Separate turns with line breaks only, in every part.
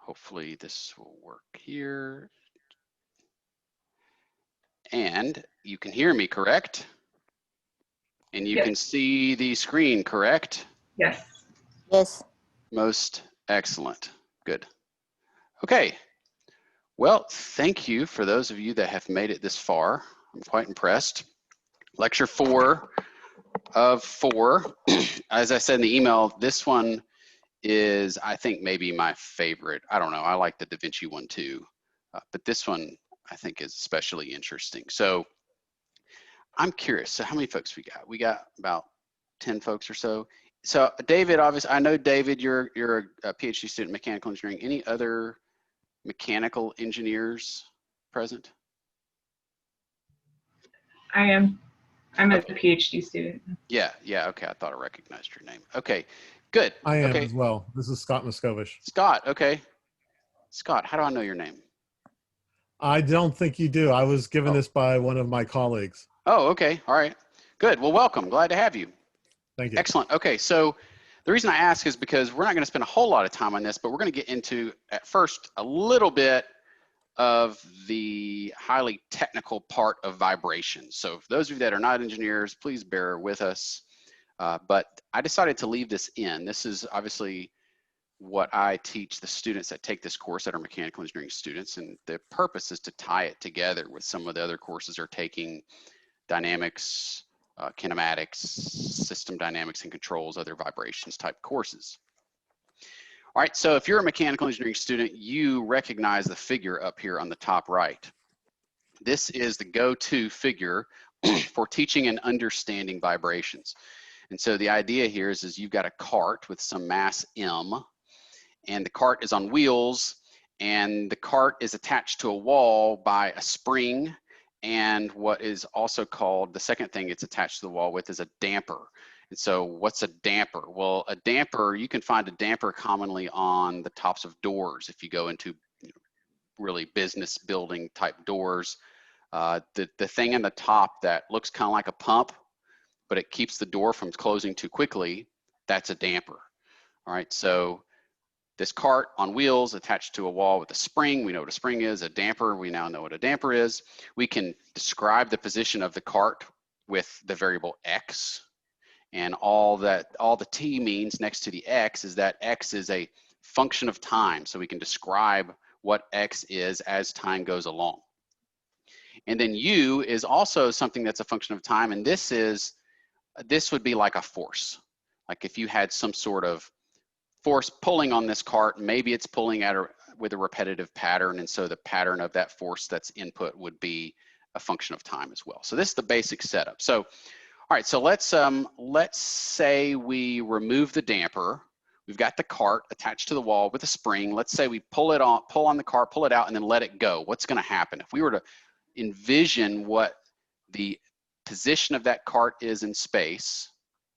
Hopefully this will work here. And you can hear me, correct? And you can see the screen, correct?
Yes.
Yes.
Most excellent. Good. Okay. Well, thank you for those of you that have made it this far. I'm quite impressed. Lecture 4 of 4. As I said in the email, this one is, I think, maybe my favorite. I don't know. I like the Da Vinci one too. But this one, I think, is especially interesting. So I'm curious. So how many folks we got? We got about 10 folks or so. So David, obviously, I know David, you're a PhD student in mechanical engineering. Any other mechanical engineers present?
I am. I'm a PhD student.
Yeah, okay. I thought I recognized your name. Okay, good.
I am
okay.
as well. This is Scott Muscovich.
Scott, okay. Scott, how do I know your name?
I don't think you do. I was given this by one of my colleagues.
Oh, okay. All right. Good. Well, welcome. Glad to have you.
Thank you.
Excellent. Okay, so the reason I ask is because we're not going to spend a whole lot of time on this, but we're going to get into, at first, a little bit of the highly technical part of vibration. So for those of you that are not engineers, please bear with us. But I decided to leave this in. This is obviously what I teach the students that take this course that are mechanical engineering students, and the purpose is to tie it together with some of the other courses they're taking, dynamics, kinematics, system dynamics and controls, other vibrations type courses. All right, so if you're a mechanical engineering student, you recognize the figure up here on the top right. This is the go-to figure for teaching and understanding vibrations. And so the idea here is you've got a cart with some mass M, and the cart is on wheels, and the cart is attached to a wall by a spring, and what is also called, the second thing it's attached to the wall with is a damper. And so what's a damper? Well, a damper, you can find a damper commonly on the tops of doors. If you go into really business building type doors, the thing in the top that looks kind of like a pump, but it keeps the door from closing too quickly, that's a damper. All right, so this cart on wheels attached to a wall with a spring. We know what a spring is. A damper, we now know what a damper is. We can describe the position of the cart with the variable x. And all the t means next to the x is that x is a function of time. So we can describe what x is as time goes along. And then u is also something that's a function of time. And this would be like a force. Like if you had some sort of force pulling on this cart, maybe it's pulling with a repetitive pattern, and so the pattern of that force that's input would be a function of time as well. So this is the basic setup. So, all right, so let's say we remove the damper. We've got the cart attached to the wall with a spring. Let's say we pull on the cart, pull it out, and then let it go. What's going to happen? If we were to envision what the position of that cart is in space,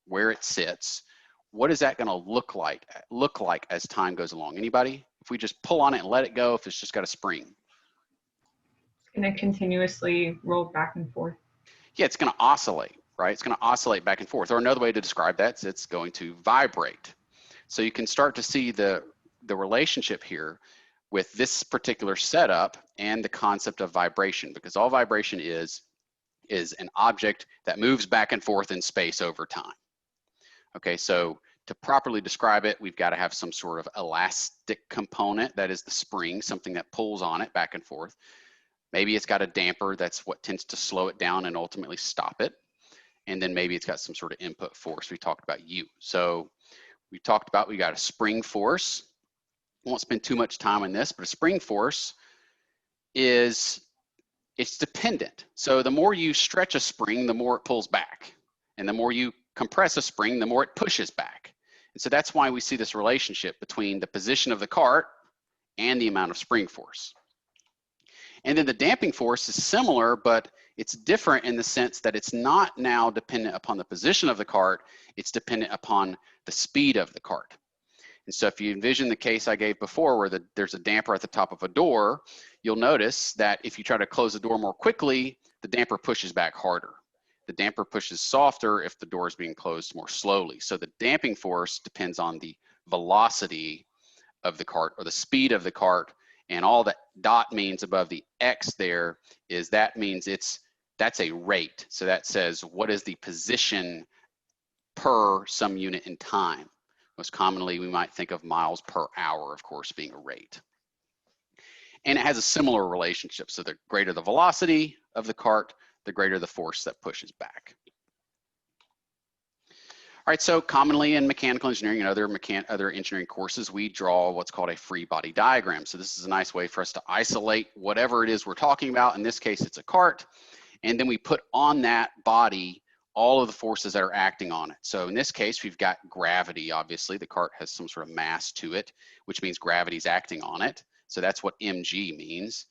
where it sits, what is that going to look like as time goes along? Anybody? If we just pull on it and let it go, if it's just got a spring.
It's going to continuously roll back and forth.
Yeah, it's going to oscillate, right? It's going to oscillate back and forth. Or another way to describe that is it's going to vibrate. So you can start to see the relationship here with this particular setup and the concept of vibration, because all vibration is an object that moves back and forth in space over time. Okay, so to properly describe it, we've got to have some sort of elastic component, that is the spring, something that pulls on it back and forth. Maybe it's got a damper, that's what tends to slow it down and ultimately stop it. And then maybe it's got some sort of input force. We talked about U. So we got a spring force. I won't spend too much time on this, but a spring force it's dependent. So the more you stretch a spring, the more it pulls back. And the more you compress a spring, the more it pushes back. And so that's why we see this relationship between the position of the cart and the amount of spring force. And then the damping force is similar, but it's different in the sense that it's not now dependent upon the position of the cart, it's dependent upon the speed of the cart. And so if you envision the case I gave before where there's a damper at the top of a door, you'll notice that if you try to close the door more quickly, the damper pushes back harder. The damper pushes softer if the door is being closed more slowly. So the damping force depends on the velocity of the cart, or the speed of the cart, and all that dot means above the X there is that means that's a rate. So that says what is the position per some unit in time. Most commonly, we might think of miles per hour, of course, being a rate. And it has a similar relationship. So the greater the velocity of the cart, the greater the force that pushes back. All right, so commonly in mechanical engineering and other engineering courses, we draw what's called a free body diagram. So this is a nice way for us to isolate whatever it is we're talking about. In this case, it's a cart. And then we put on that body all of the forces that are acting on it. So in this case, we've got gravity, obviously. The cart has some sort of mass to it, which means gravity's acting on it. So that's what mg means.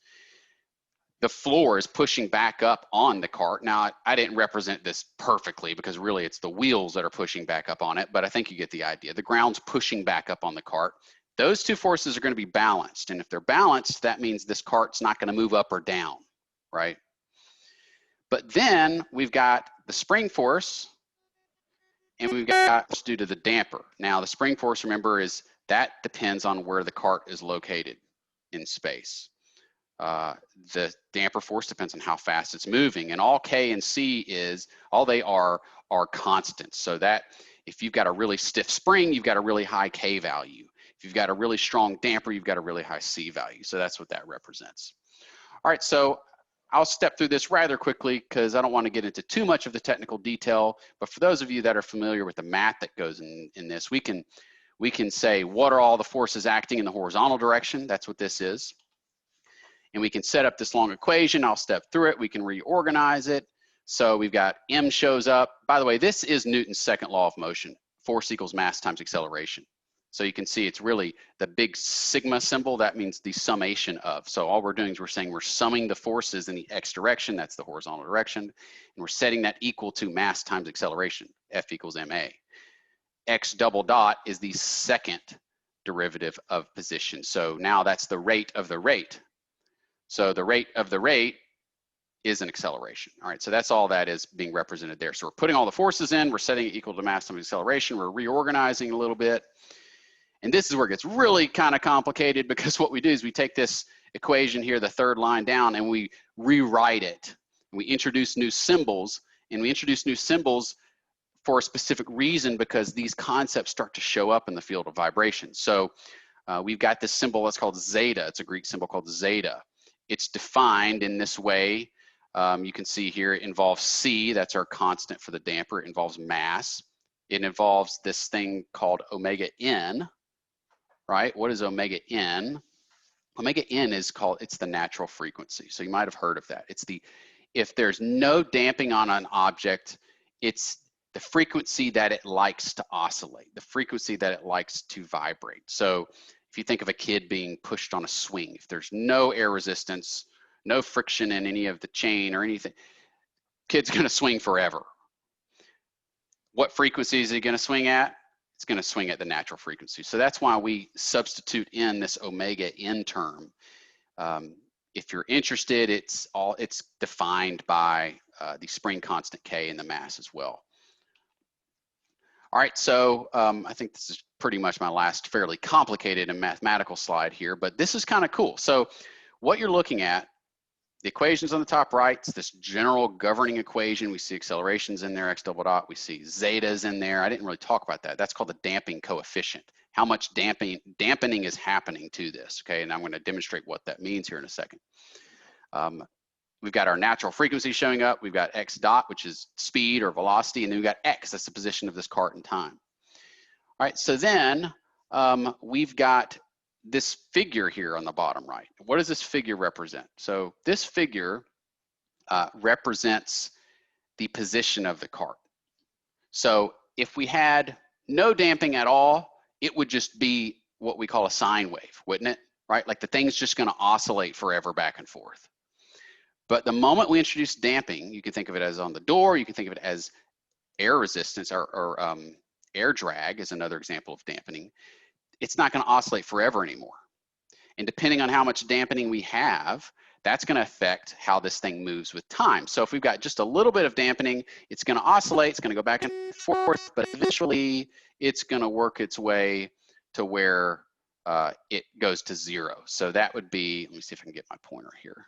The floor is pushing back up on the cart. Now, I didn't represent this perfectly because really it's the wheels that are pushing back up on it, but I think you get the idea. The ground's pushing back up on the cart. Those two forces are going to be balanced. And if they're balanced, that means this cart's not going to move up or down, right? But then we've got the spring force and we've got force due to the damper. Now, the spring force, remember, is that depends on where the cart is located in space. The damper force depends on how fast it's moving, and all K and C all they are constants. So that if you've got a really stiff spring, you've got a really high K value. If you've got a really strong damper, you've got a really high C value. So that's what that represents. All right, so I'll step through this rather quickly because I don't want to get into too much of the technical detail, but for those of you that are familiar with the math that goes in this, we can say, what are all the forces acting in the horizontal direction? That's what this is. And we can set up this long equation. I'll step through it. We can reorganize it. So we've got M shows up. By the way, this is Newton's second law of motion. Force equals mass times acceleration. So you can see it's really the big sigma symbol. That means the summation of. So all we're doing is we're saying we're summing the forces in the X direction. That's the horizontal direction. And we're setting that equal to mass times acceleration. F equals ma. X double dot is the second derivative of position. So now that's the rate of the rate. So the rate of the rate is an acceleration. All right, so that's all that is being represented there. So we're putting all the forces in, we're setting it equal to mass times acceleration, we're reorganizing a little bit. And this is where it gets really kind of complicated because what we do is we take this equation here, the third line down, and we rewrite it. And we introduce new symbols, and we introduce new symbols for a specific reason because these concepts start to show up in the field of vibration. So we've got this symbol that's called zeta. It's a Greek symbol called zeta. It's defined in this way. You can see here it involves C, that's our constant for the damper. It involves mass. It involves this thing called omega n, right? What is omega n? Omega n is it's the natural frequency. So you might have heard of that. If there's no damping on an object, it's the frequency that it likes to oscillate, the frequency that it likes to vibrate. So if you think of a kid being pushed on a swing, if there's no air resistance, no friction in any of the chain or anything, kid's gonna swing forever. What frequency is he gonna swing at? It's gonna swing at the natural frequency. So that's why we substitute in this omega n term. If you're interested, it's defined by the spring constant K and the mass as well. All right, so I think this is pretty much my last fairly complicated and mathematical slide here, but this is kind of cool. So what you're looking at, the equations on the top right, it's this general governing equation. We see accelerations in there, X double dot. We see zetas in there. I didn't really talk about that. That's called the damping coefficient. How much dampening is happening to this, okay? And I'm gonna demonstrate what that means here in a second. We've got our natural frequency showing up. We've got X dot, which is speed or velocity, and then we've got X, that's the position of this cart in time. All right, so then we've got this figure here on the bottom right. What does this figure represent? So this figure represents the position of the cart. So if we had no damping at all, it would just be what we call a sine wave, wouldn't it? Right, like the thing's just gonna oscillate forever back and forth. But the moment we introduce damping, you can think of it as on the door, you can think of it as air resistance or air drag is another example of dampening. It's not going to oscillate forever anymore. And depending on how much dampening we have, that's going to affect how this thing moves with time. So if we've got just a little bit of dampening, it's going to oscillate, it's going to go back and forth, but eventually it's going to work its way to where it goes to 0. So that would be, let me see if I can get my pointer here.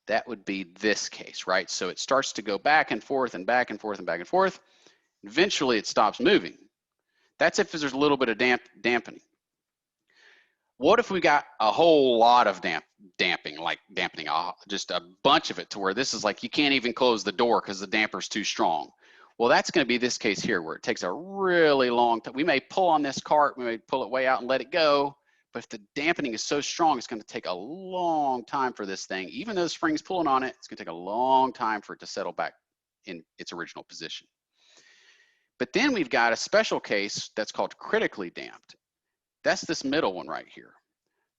That would be this case, right? So it starts to go back and forth and back and forth and back and forth. Eventually it stops moving. That's if there's a little bit of dampening. What if we got a whole lot of dampening, just a bunch of it to where this is like you can't even close the door because the damper's too strong? Well, that's going to be this case here where it takes a really long time. We may pull on this cart, we may pull it way out and let it go, but if the dampening is so strong, it's going to take a long time for this thing. Even though the spring's pulling on it, it's going to take a long time for it to settle back in its original position. But then we've got a special case that's called critically damped. That's this middle one right here.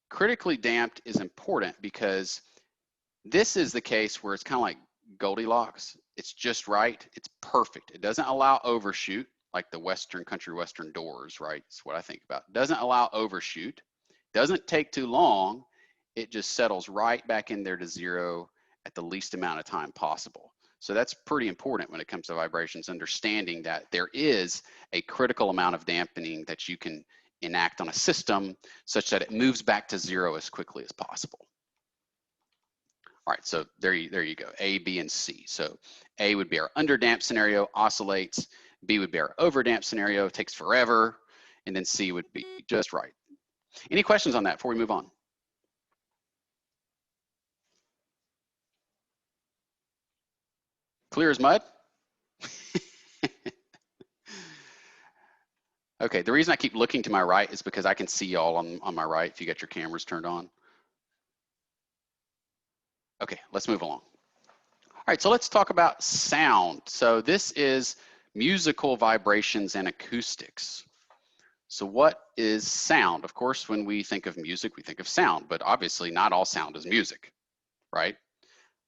Critically damped is important because this is the case where it's kind of like Goldilocks. It's just right. It's perfect. It doesn't allow overshoot like the Western country western doors, right? That's what I think about. It doesn't allow overshoot. Doesn't take too long. It just settles right back in there to 0 at the least amount of time possible. So that's pretty important when it comes to vibrations, understanding that there is a critical amount of dampening that you can enact on a system such that it moves back to 0 as quickly as possible. All right, so there you go, A, B, and C. So A would be our underdamped scenario, oscillates. B would be our overdamped scenario, takes forever. And then C would be just right. Any questions on that before we move on? Clear as mud? Okay, the reason I keep looking to my right is because I can see y'all on my right if you got your cameras turned on. Okay, let's move along. All right, so let's talk about sound. So this is musical vibrations and acoustics. So what is sound? Of course, when we think of music, we think of sound, but obviously not all sound is music, right?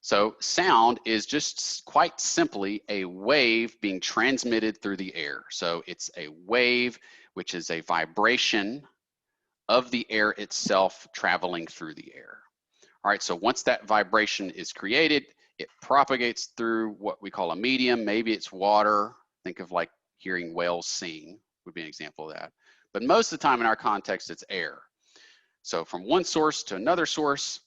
So sound is just quite simply a wave being transmitted through the air. So it's a wave, which is a vibration of the air itself traveling through the air. All right, so once that vibration is created, it propagates through what we call a medium. Maybe it's water. Think of like hearing whales sing would be an example of that. But most of the time in our context, it's air. So from one source to another source,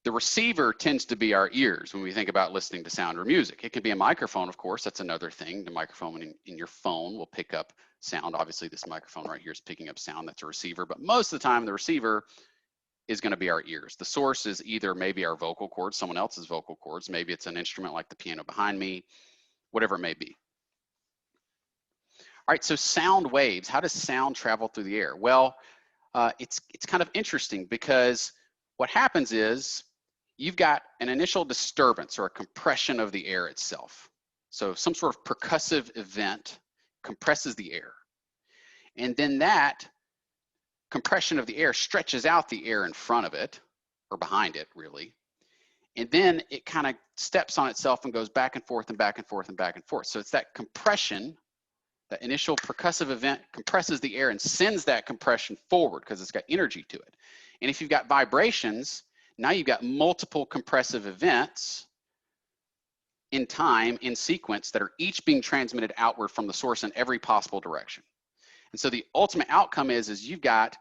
the receiver tends to be our ears when we think about listening to sound or music. It can be a microphone, of course, that's another thing. The microphone in your phone will pick up sound. Obviously, this microphone right here is picking up sound, that's a receiver, but most of the time the receiver is gonna be our ears. The source is either maybe our vocal cords, someone else's vocal cords, maybe it's an instrument like the piano behind me, whatever it may be. All right, so sound waves, how does sound travel through the air? Well, it's kind of interesting because what happens is you've got an initial disturbance or a compression of the air itself. So some sort of percussive event compresses the air. And then that compression of the air stretches out the air in front of it, or behind it really. And then it kind of steps on itself and goes back and forth and back and forth and back and forth. So it's that compression, that initial percussive event compresses the air and sends that compression forward because it's got energy to it. And if you've got vibrations, now you've got multiple compressive events in time, in sequence, that are each being transmitted outward from the source in every possible direction. And so the ultimate outcome is you've got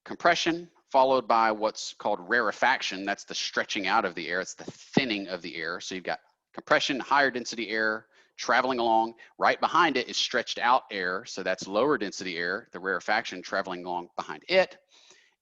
compression followed by what's called rarefaction. That's the stretching out of the air. It's the thinning of the air. So you've got compression, higher density air traveling along. Right behind it is stretched out air. So that's lower density air, the rarefaction traveling along behind it.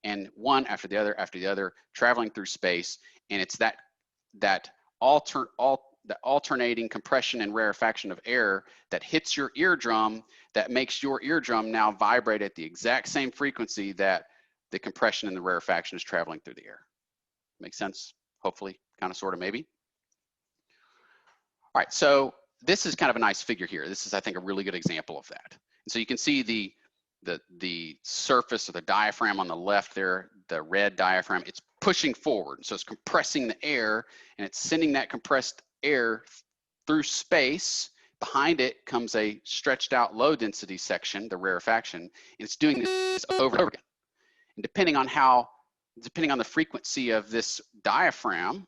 And one after the other, traveling through space. And it's that alternating compression and rarefaction of air that hits your eardrum, that makes your eardrum now vibrate at the exact same frequency that the compression and the rarefaction is traveling through the air. Make sense? Hopefully, kind of, sort of, maybe. All right, so this is kind of a nice figure here. This is, I think, a really good example of that. And so you can see the surface of the diaphragm on the left there, the red diaphragm, it's pushing forward. So it's compressing the air and it's sending that compressed air through space. Behind it comes a stretched out low density section, the rarefaction, and it's doing this over and over again. And depending on the frequency of this diaphragm,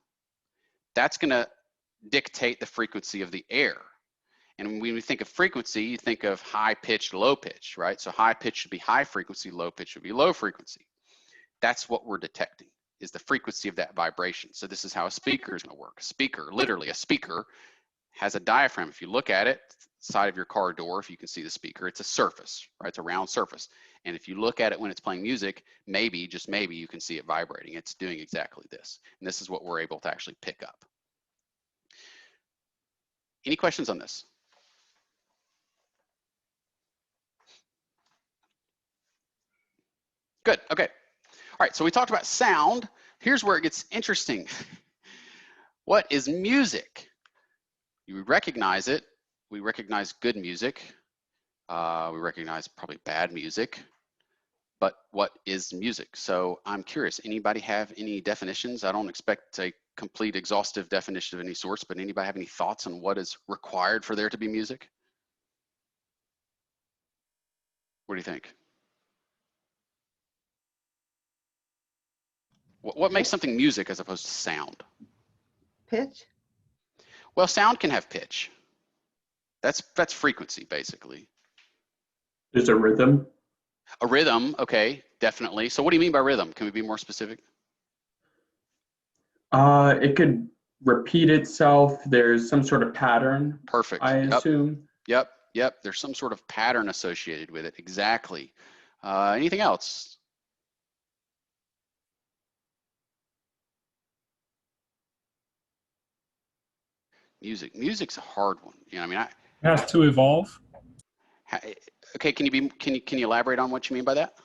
that's gonna dictate the frequency of the air. And when we think of frequency, you think of high pitch, low pitch, right? So high pitch should be high frequency, low pitch should be low frequency. That's what we're detecting, is the frequency of that vibration. So this is how a speaker is going to work. A speaker, literally a speaker, has a diaphragm. If you look at it, side of your car door, if you can see the speaker, it's a surface, right? It's a round surface. And if you look at it when it's playing music, maybe, just maybe, you can see it vibrating. It's doing exactly this. And this is what we're able to actually pick up. Any questions on this? Good, okay. All right, so we talked about sound. Here's where it gets interesting. What is music? You recognize it. We recognize good music. We recognize probably bad music. But what is music? So I'm curious, anybody have any definitions? I don't expect a complete exhaustive definition of any sorts, but anybody have any thoughts on what is required for there to be music? What do you think? What makes something music as opposed to sound?
Pitch?
Well, sound can have pitch. That's frequency, basically.
There's a rhythm.
A rhythm, okay, definitely. So what do you mean by rhythm? Can we be more specific?
It could repeat itself. There's some sort of pattern.
Perfect.
I assume.
Yep. There's some sort of pattern associated with it. Exactly. Anything else? Music's a hard one. You know, I mean,
It has to evolve.
Okay, can you elaborate on what you mean by that?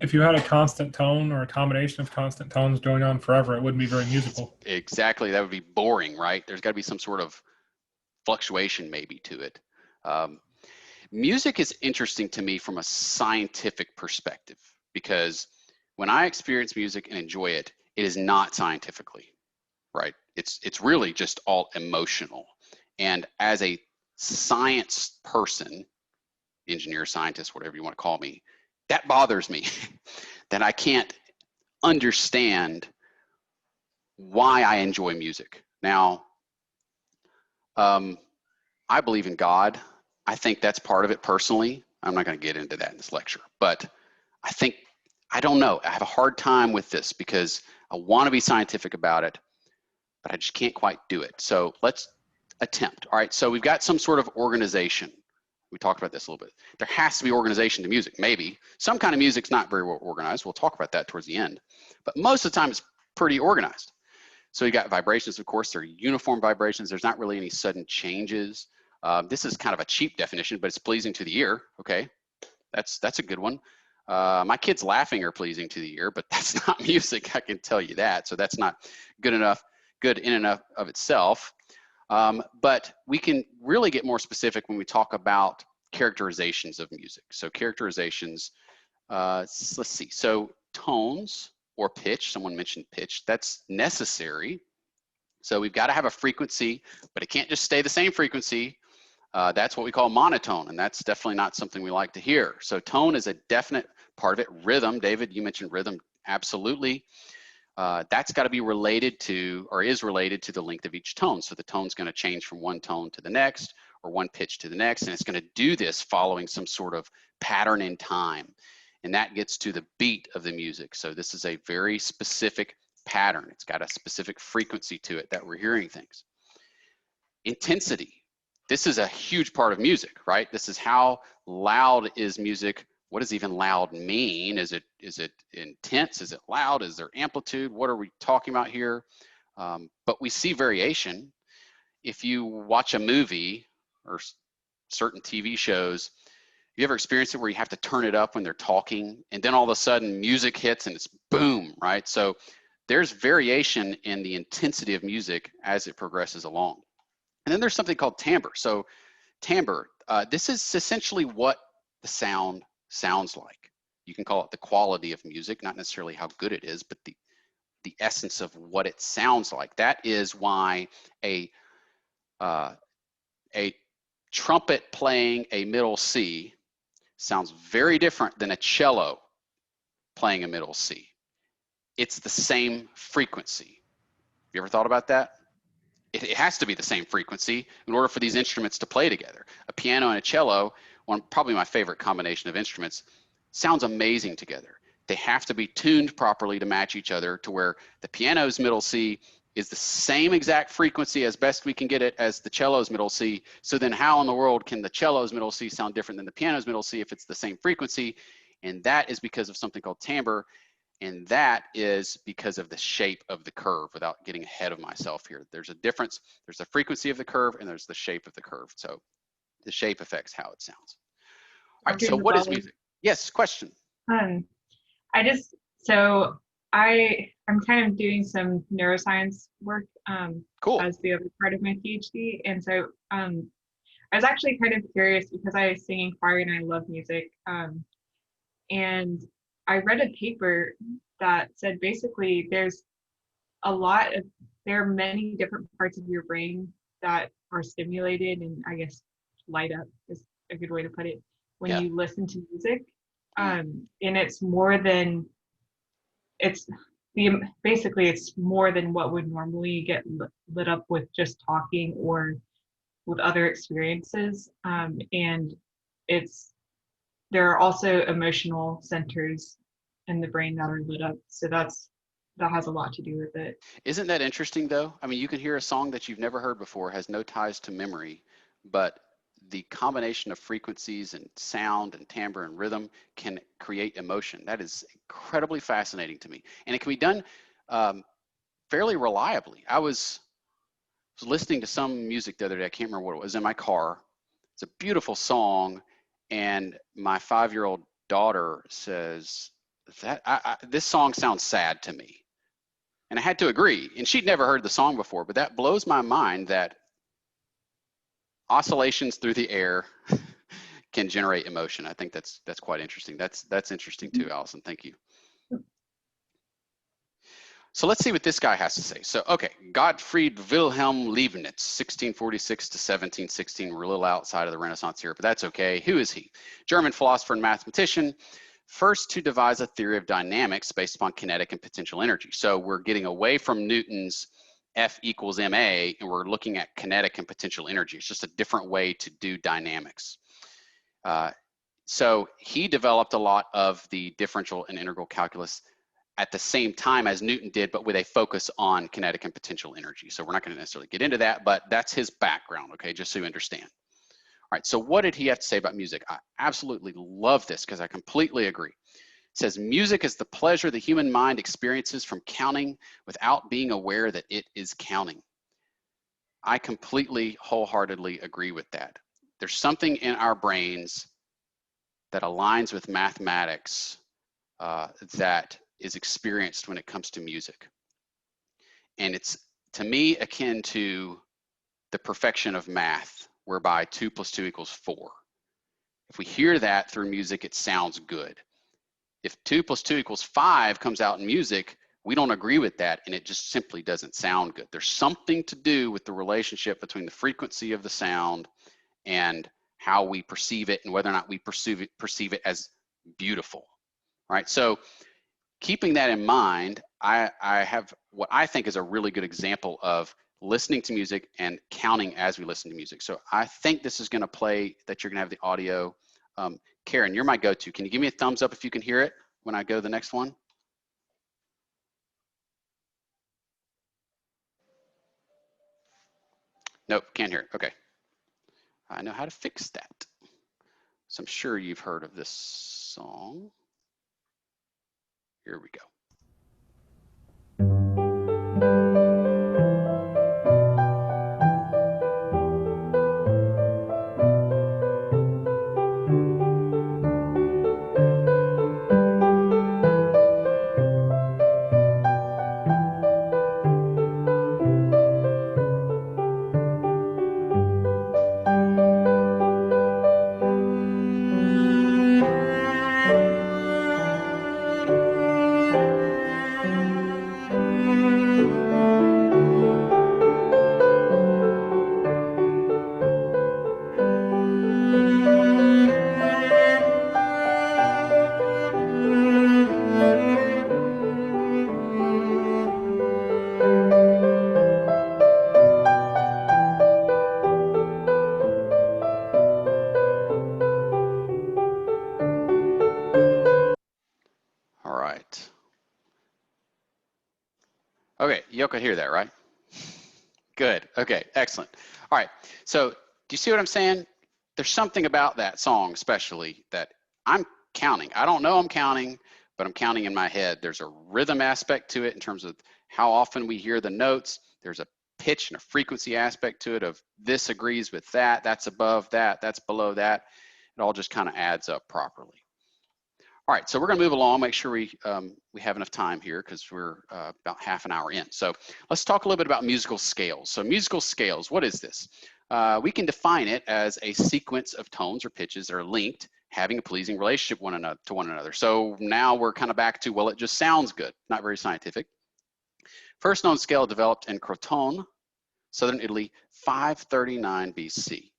If you had a constant tone or a combination of constant tones going on forever, it wouldn't be very musical.
Exactly, that would be boring, right? There's got to be some sort of fluctuation maybe to it. Music is interesting to me from a scientific perspective, because when I experience music and enjoy it, it is not scientifically, right? It's really just all emotional. And as a science person, engineer, scientist, whatever you want to call me, that bothers me that I can't understand why I enjoy music. Now, I believe in God. I think that's part of it personally. I'm not going to get into that in this lecture, but I don't know. I have a hard time with this because I want to be scientific about it, but I just can't quite do it. So let's attempt. All right, so we've got some sort of organization. We talked about this a little bit. There has to be organization to music, maybe. Some kind of music's not very well organized. We'll talk about that towards the end. But most of the time it's pretty organized. So you got vibrations, of course, they're uniform vibrations. There's not really any sudden changes. This is kind of a cheap definition, but it's pleasing to the ear, okay? That's a good one. My kids laughing are pleasing to the ear, but that's not music, I can tell you that. So that's not good in and of itself. But we can really get more specific when we talk about characterizations of music. So characterizations, let's see. So tones or pitch, someone mentioned pitch, that's necessary. So we've got to have a frequency, but it can't just stay the same frequency. That's what we call monotone, and that's definitely not something we like to hear. So tone is a definite part of it. Rhythm, David, you mentioned rhythm, absolutely. That's got to be related to, or is related to, the length of each tone. So the tone's going to change from one tone to the next, or one pitch to the next, and it's going to do this following some sort of pattern in time. And that gets to the beat of the music. So this is a very specific pattern. It's got a specific frequency to it that we're hearing things. Intensity. This is a huge part of music, right? This is how loud is music. What does even loud mean? Is it intense? Is it loud? Is there amplitude? What are we talking about here? But we see variation. If you watch a movie or certain TV shows, you ever experienced it where you have to turn it up when they're talking and then all of a sudden music hits and it's boom, right? So there's variation in the intensity of music as it progresses along. And then there's something called timbre. So timbre, this is essentially what the sound sounds like. You can call it the quality of music, not necessarily how good it is, but the essence of what it sounds like. That is why a trumpet playing a middle C sounds very different than a cello playing a middle C. It's the same frequency. You ever thought about that? it has to be the same frequency in order for these instruments to play together. A piano and a cello, probably my favorite combination of instruments, sounds amazing together. They have to be tuned properly to match each other, to where the piano's middle C is the same exact frequency as best we can get it as the cello's middle C. So then how in the world can the cello's middle C sound different than the piano's middle C if it's the same frequency? And that is because of something called timbre. And that is because of the shape of the curve, without getting ahead of myself here. There's a difference. There's the frequency of the curve and there's the shape of the curve. So the shape affects how it sounds. All right, so what is music? Yes, question.
I'm kind of doing some neuroscience work
Cool.
as the other part of my PhD. And so I was actually kind of curious because I sing in choir and I love music. And I read a paper that said basically there are many different parts of your brain that are stimulated and I guess light up is a good way to put it when you listen to music. And it's more than it's more than what would normally get lit up with just talking or with other experiences. And there are also emotional centers in the brain that are lit up. So that has a lot to do with it.
Isn't that interesting though? I mean, you can hear a song that you've never heard before, has no ties to memory, but the combination of frequencies and sound and timbre and rhythm can create emotion. That is incredibly fascinating to me. And it can be done fairly reliably. I was listening to some music the other day. I can't remember what it was, in my car. It's a beautiful song. And my 5-year-old daughter says, this song sounds sad to me. And I had to agree. And she'd never heard the song before, but that blows my mind that oscillations through the air can generate emotion. I think that's quite interesting. That's interesting too, Allison. Thank you. So let's see what this guy has to say. So, okay, Gottfried Wilhelm Leibniz, 1646 to 1716. We're a little outside of the Renaissance here, but that's okay. Who is he? German philosopher and mathematician, first to devise a theory of dynamics based upon kinetic and potential energy. So we're getting away from Newton's F equals ma, and we're looking at kinetic and potential energy. It's just a different way to do dynamics. So he developed a lot of the differential and integral calculus at the same time as Newton did, but with a focus on kinetic and potential energy. So we're not going to necessarily get into that, but that's his background, okay, just so you understand. All right, so what did he have to say about music? I absolutely love this because I completely agree. It says, music is the pleasure the human mind experiences from counting without being aware that it is counting. I completely, wholeheartedly agree with that. There's something in our brains that aligns with mathematics that is experienced when it comes to music. And it's, to me, akin to the perfection of math, whereby 2 + 2 = 4. If we hear that through music, it sounds good. If 2 + 2 = 5 comes out in music, we don't agree with that, and it just simply doesn't sound good. There's something to do with the relationship between the frequency of the sound and how we perceive it, and whether or not we perceive it as beautiful. All right, so keeping that in mind, I have what I think is a really good example of listening to music and counting as we listen to music. So I think this is going to play, that you're going to have the audio. Karen, you're my go-to. Can you give me a thumbs up if you can hear it when I go to the next one? Nope, can't hear it. Okay. I know how to fix that. So I'm sure you've heard of this song. Here we go. Okay, you could hear that, right? Good. Okay, excellent. All right. So do you see what I'm saying? There's something about that song, especially, that I'm counting. I don't know I'm counting, but I'm counting in my head. There's a rhythm aspect to it in terms of how often we hear the notes. There's a pitch and a frequency aspect to it of this agrees with that, that's above that, that's below that. It all just kind of adds up properly. All right, so we're going to move along, make sure we have enough time here because we're about half an hour in. So let's talk a little bit about musical scales. So musical scales, what is this? We can define it as a sequence of tones or pitches that are linked, having a pleasing relationship to one another. So now we're kind of back to, well, it just sounds good, not very scientific. First known scale developed in Crotone, southern Italy, 539 BC.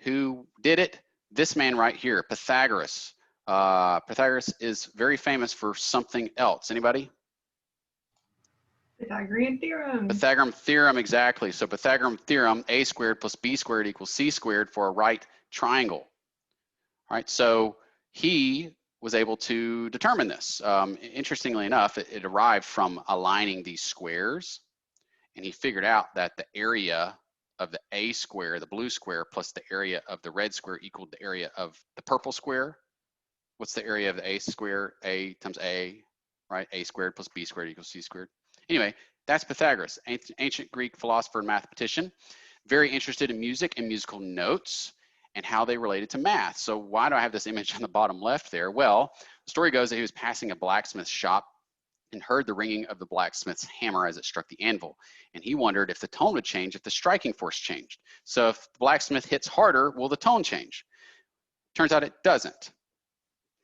Who did it? This man right here, Pythagoras. Pythagoras is very famous for something else. Anybody?
Pythagorean theorem.
Pythagorean theorem, exactly. So Pythagorean theorem, a squared plus b squared equals c squared for a right triangle. All right, so he was able to determine this. Interestingly enough, it arrived from aligning these squares, and he figured out that the area of the a square, the blue square, plus the area of the red square equaled the area of the purple square. What's the area of the a square? A times a, right? A squared plus b squared equals c squared. Anyway, that's Pythagoras, ancient Greek philosopher and mathematician, very interested in music and musical notes and how they related to math. So why do I have this image on the bottom left there? Well, the story goes that he was passing a blacksmith shop and heard the ringing of the blacksmith's hammer as it struck the anvil. And he wondered if the tone would change if the striking force changed. So if the blacksmith hits harder, will the tone change? Turns out it doesn't.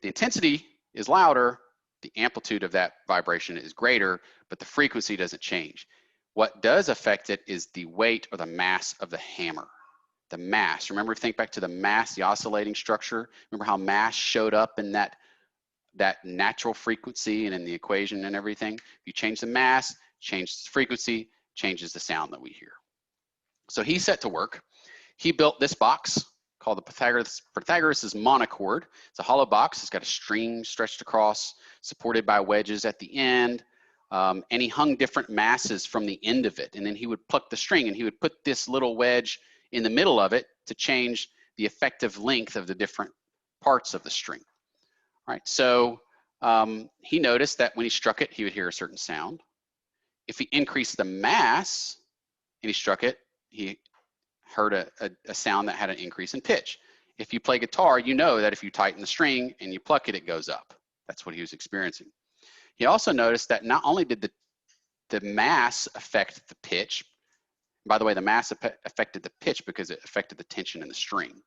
The intensity is louder, the amplitude of that vibration is greater, but the frequency doesn't change. What does affect it is the weight or the mass of the hammer. The mass, remember, think back to the mass, the oscillating structure. Remember how mass showed up in that natural frequency and in the equation and everything? If you change the mass, change the frequency, changes the sound that we hear. So he set to work. He built this box called the Pythagoras' Monochord. It's a hollow box. It's got a string stretched across, supported by wedges at the end. And he hung different masses from the end of it. And then he would pluck the string and he would put this little wedge in the middle of it to change the effective length of the different parts of the string. All right, so he noticed that when he struck it, he would hear a certain sound. If he increased the mass and he struck it, he heard a sound that had an increase in pitch. If you play guitar, you know that if you tighten the string and you pluck it, it goes up. That's what he was experiencing. He also noticed that not only did the mass affect the pitch, by the way, the mass affected the pitch because it affected the tension in the string.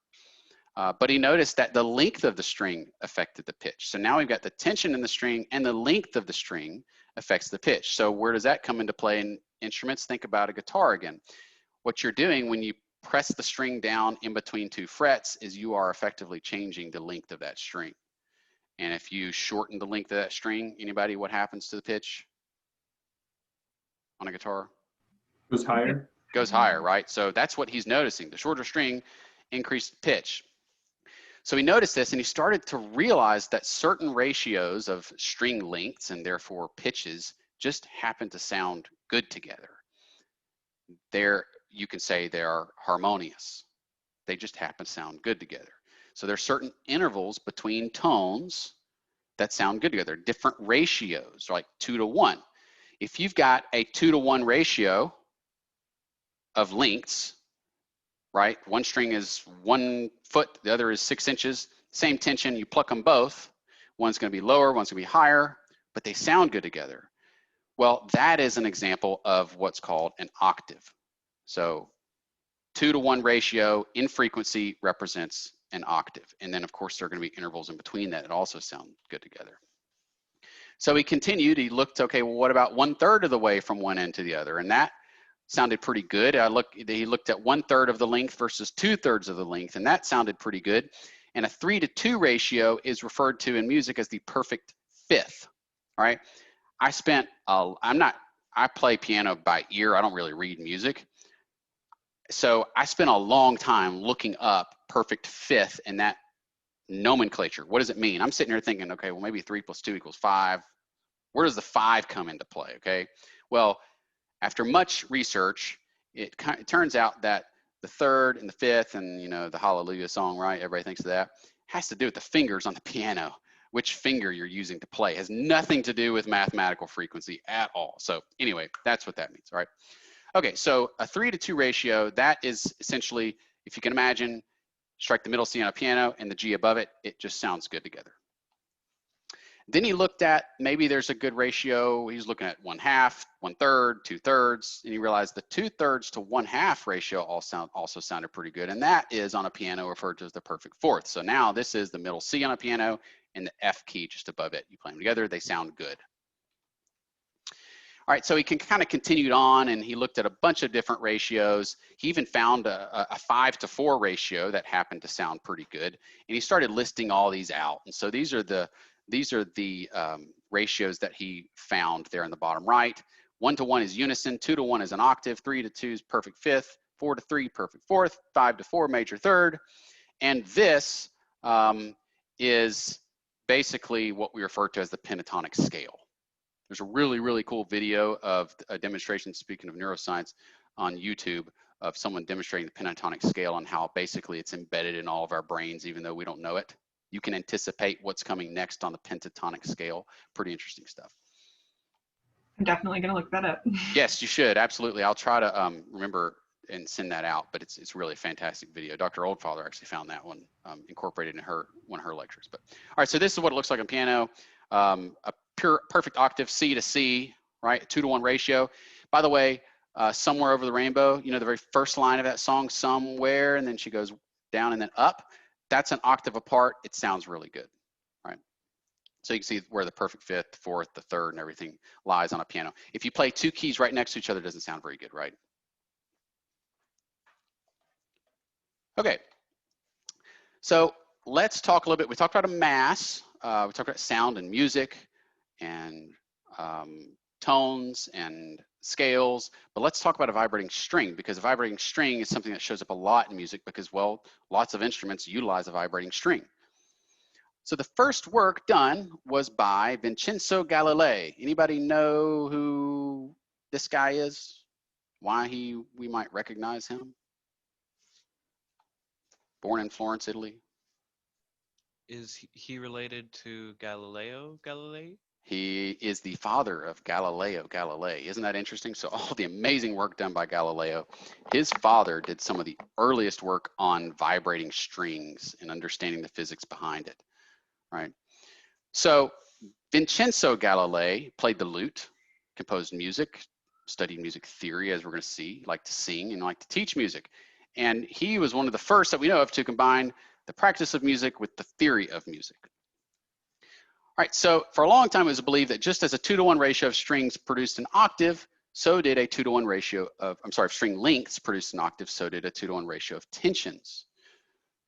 But he noticed that the length of the string affected the pitch. So now we've got the tension in the string and the length of the string affects the pitch. So where does that come into play in instruments? Think about a guitar again. What you're doing when you press the string down in between two frets is you are effectively changing the length of that string. And if you shorten the length of that string, anybody, what happens to the pitch on a guitar?
Goes higher.
Goes higher, right? So that's what he's noticing. The shorter string increased pitch. So he noticed this and he started to realize that certain ratios of string lengths and therefore pitches just happen to sound good together. You can say they are harmonious. They just happen to sound good together. So there's certain intervals between tones that sound good together, different ratios, like 2 to 1. If you've got a 2 to 1 ratio of lengths, right? One string is 1 foot, the other is 6 inches, same tension, you pluck them both. One's gonna be lower, one's gonna be higher, but they sound good together. Well, that is an example of what's called an octave. So 2 to 1 ratio in frequency represents an octave. And then of course there are gonna be intervals in between that also sound good together. So he continued, he looked, okay, well, what about 1/3 of the way from one end to the other? And that sounded pretty good. He looked at 1/3 of the length versus 2/3 of the length, and that sounded pretty good. And a 3 to 2 ratio is referred to in music as the perfect fifth, all right? I play piano by ear. I don't really read music. So I spent a long time looking up perfect fifth and that nomenclature. What does it mean? I'm sitting here thinking, okay, well, maybe 3 + 2 = 5. Where does the 5 come into play, okay? Well, after much research, it turns out that the third and the fifth, and you know, the Hallelujah song, right? Everybody thinks of that, has to do with the fingers on the piano. Which finger you're using to play has nothing to do with mathematical frequency at all. So anyway, that's what that means, all right? Okay, so a 3-to-2 ratio, that is essentially, if you can imagine, strike the middle C on a piano and the G above it, it just sounds good together. Then he looked at, maybe there's a good ratio. He's looking at 1/2, 1/3, 2/3, and he realized the 2/3 to 1/2 ratio also sounded pretty good. And that is on a piano referred to as the perfect fourth. So now this is the middle C on a piano and the F key just above it. You play them together, they sound good. All right, so he kind of continued on and he looked at a bunch of different ratios. He even found a 5-to-4 ratio that happened to sound pretty good. And he started listing all these out. And so these are the ratios that he found there in the bottom right. 1-to-1 is unison, 2-to-1 is an octave, 3-to-2 is perfect fifth, 4-to-3 perfect fourth, 5-to-4 major third. And this is basically what we refer to as the pentatonic scale. There's a really, really cool video of a demonstration, speaking of neuroscience, on YouTube of someone demonstrating the pentatonic scale and how basically it's embedded in all of our brains, even though we don't know it. You can anticipate what's coming next on the pentatonic scale. Pretty interesting stuff.
I'm definitely going to look that up.
Yes, you should. Absolutely. I'll try to remember and send that out, but it's really a fantastic video. Dr. Oldfather actually found that one incorporated in one of her lectures. But all right, so this is what it looks like on piano. A perfect octave, C to C, right? 2-to-1 ratio. By the way, Somewhere Over the Rainbow, you know, the very first line of that song, somewhere, and then she goes down and then up. That's an octave apart. It sounds really good, right? So you can see where the perfect fifth, fourth, the third, and everything lies on a piano. If you play two keys right next to each other, it doesn't sound very good, right? Okay. So let's talk a little bit. We talked about a mass. We talked about sound and music and tones and scales, but let's talk about a vibrating string, because a vibrating string is something that shows up a lot in music because, well, lots of instruments utilize a vibrating string. So the first work done was by Vincenzo Galilei. Anybody know who this guy is? Why we might recognize him? Born in Florence, Italy.
Is he related to Galileo Galilei?
He is the father of Galileo Galilei. Isn't that interesting? So all the amazing work done by Galileo, his father did some of the earliest work on vibrating strings and understanding the physics behind it, right? So Vincenzo Galilei played the lute, composed music, studied music theory, as we're going to see, liked to sing and liked to teach music. And he was one of the first that we know of to combine the practice of music with the theory of music. All right, so for a long time it was believed that just as a 2-to-1 ratio of strings produced an octave, so did a 2-to-1 ratio of, string lengths produced an octave, so did a 2-to-1 ratio of tensions.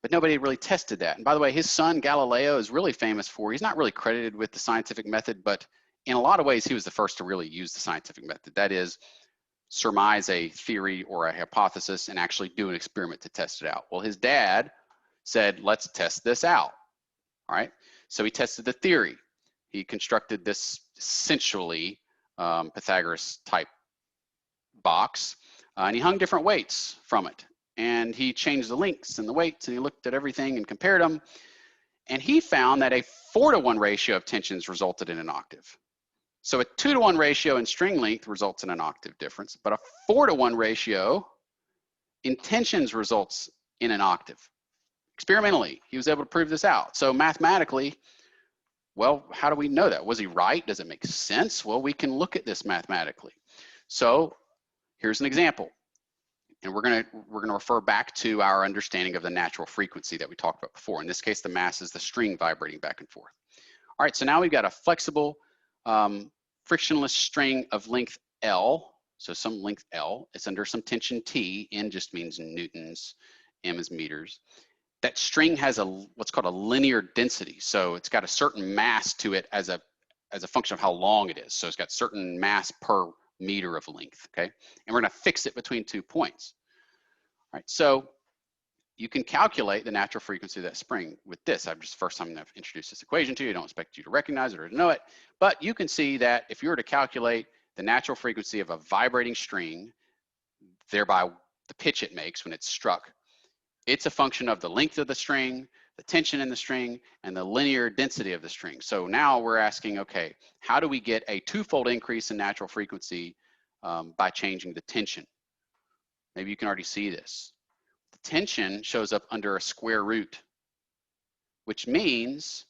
But nobody really tested that. And by the way, his son Galileo is really famous for, he's not really credited with the scientific method, but in a lot of ways he was the first to really use the scientific method. That is, surmise a theory or a hypothesis and actually do an experiment to test it out. Well, his dad said, let's test this out, all right? So he tested the theory. He constructed this essentially Pythagoras type box, and he hung different weights from it. And he changed the lengths and the weights, and he looked at everything and compared them. And he found that a 4-to-1 ratio of tensions resulted in an octave. So a 2-to-1 ratio in string length results in an octave difference, but a 4-to-1 ratio in tensions results in an octave. Experimentally, he was able to prove this out. So mathematically, well, how do we know that? Was he right? Does it make sense? Well, we can look at this mathematically. So here's an example. And we're gonna refer back to our understanding of the natural frequency that we talked about before. In this case, the mass is the string vibrating back and forth. All right, so now we've got a flexible, frictionless string of length L. So some length L, it's under some tension T. N just means newtons, M is meters. That string has what's called a linear density. So it's got a certain mass to it as a function of how long it is. So it's got certain mass per meter of length, okay? And we're gonna fix it between 2 points. All right, so you can calculate the natural frequency of that spring with this. I'm just the first time I've introduced this equation to you. I don't expect you to recognize it or to know it, but you can see that if you were to calculate the natural frequency of a vibrating string, thereby the pitch it makes when it's struck, it's a function of the length of the string, the tension in the string, and the linear density of the string. So now we're asking, okay, how do we get a twofold increase in natural frequency by changing the tension? Maybe you can already see this. The tension shows up under a square root, which means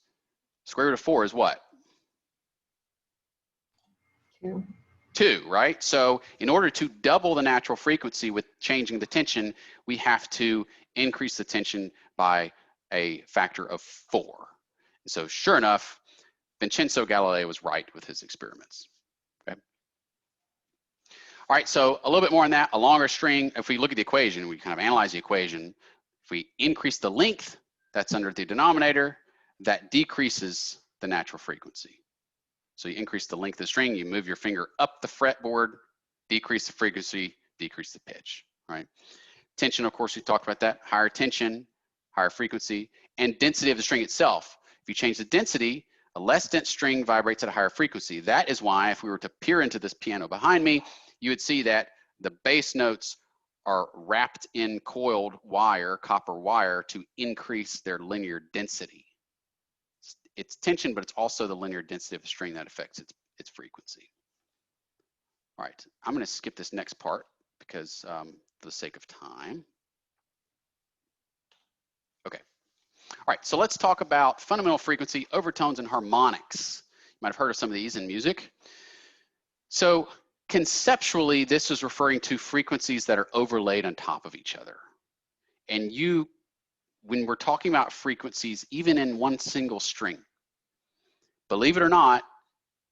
square root of 4 is what?
2.
2, right? So in order to double the natural frequency with changing the tension, we have to increase the tension by a factor of 4. So sure enough, Vincenzo Galilei was right with his experiments. Okay. All right, so a little bit more on that. A longer string, if we look at the equation, we kind of analyze the equation. If we increase the length, that's under the denominator, that decreases the natural frequency. So you increase the length of the string, you move your finger up the fretboard, decrease the frequency, decrease the pitch, right? Tension, of course, we talked about that. Higher tension, higher frequency, and density of the string itself. If you change the density, a less dense string vibrates at a higher frequency. That is why if we were to peer into this piano behind me, you would see that the bass notes are wrapped in coiled wire, copper wire, to increase their linear density. It's tension, but it's also the linear density of the string that affects its frequency. All right, I'm going to skip this next part because for the sake of time. Okay. All right, so let's talk about fundamental frequency, overtones, and harmonics. You might have heard of some of these in music. So conceptually, this is referring to frequencies that are overlaid on top of each other. And when we're talking about frequencies, even in one single string, believe it or not,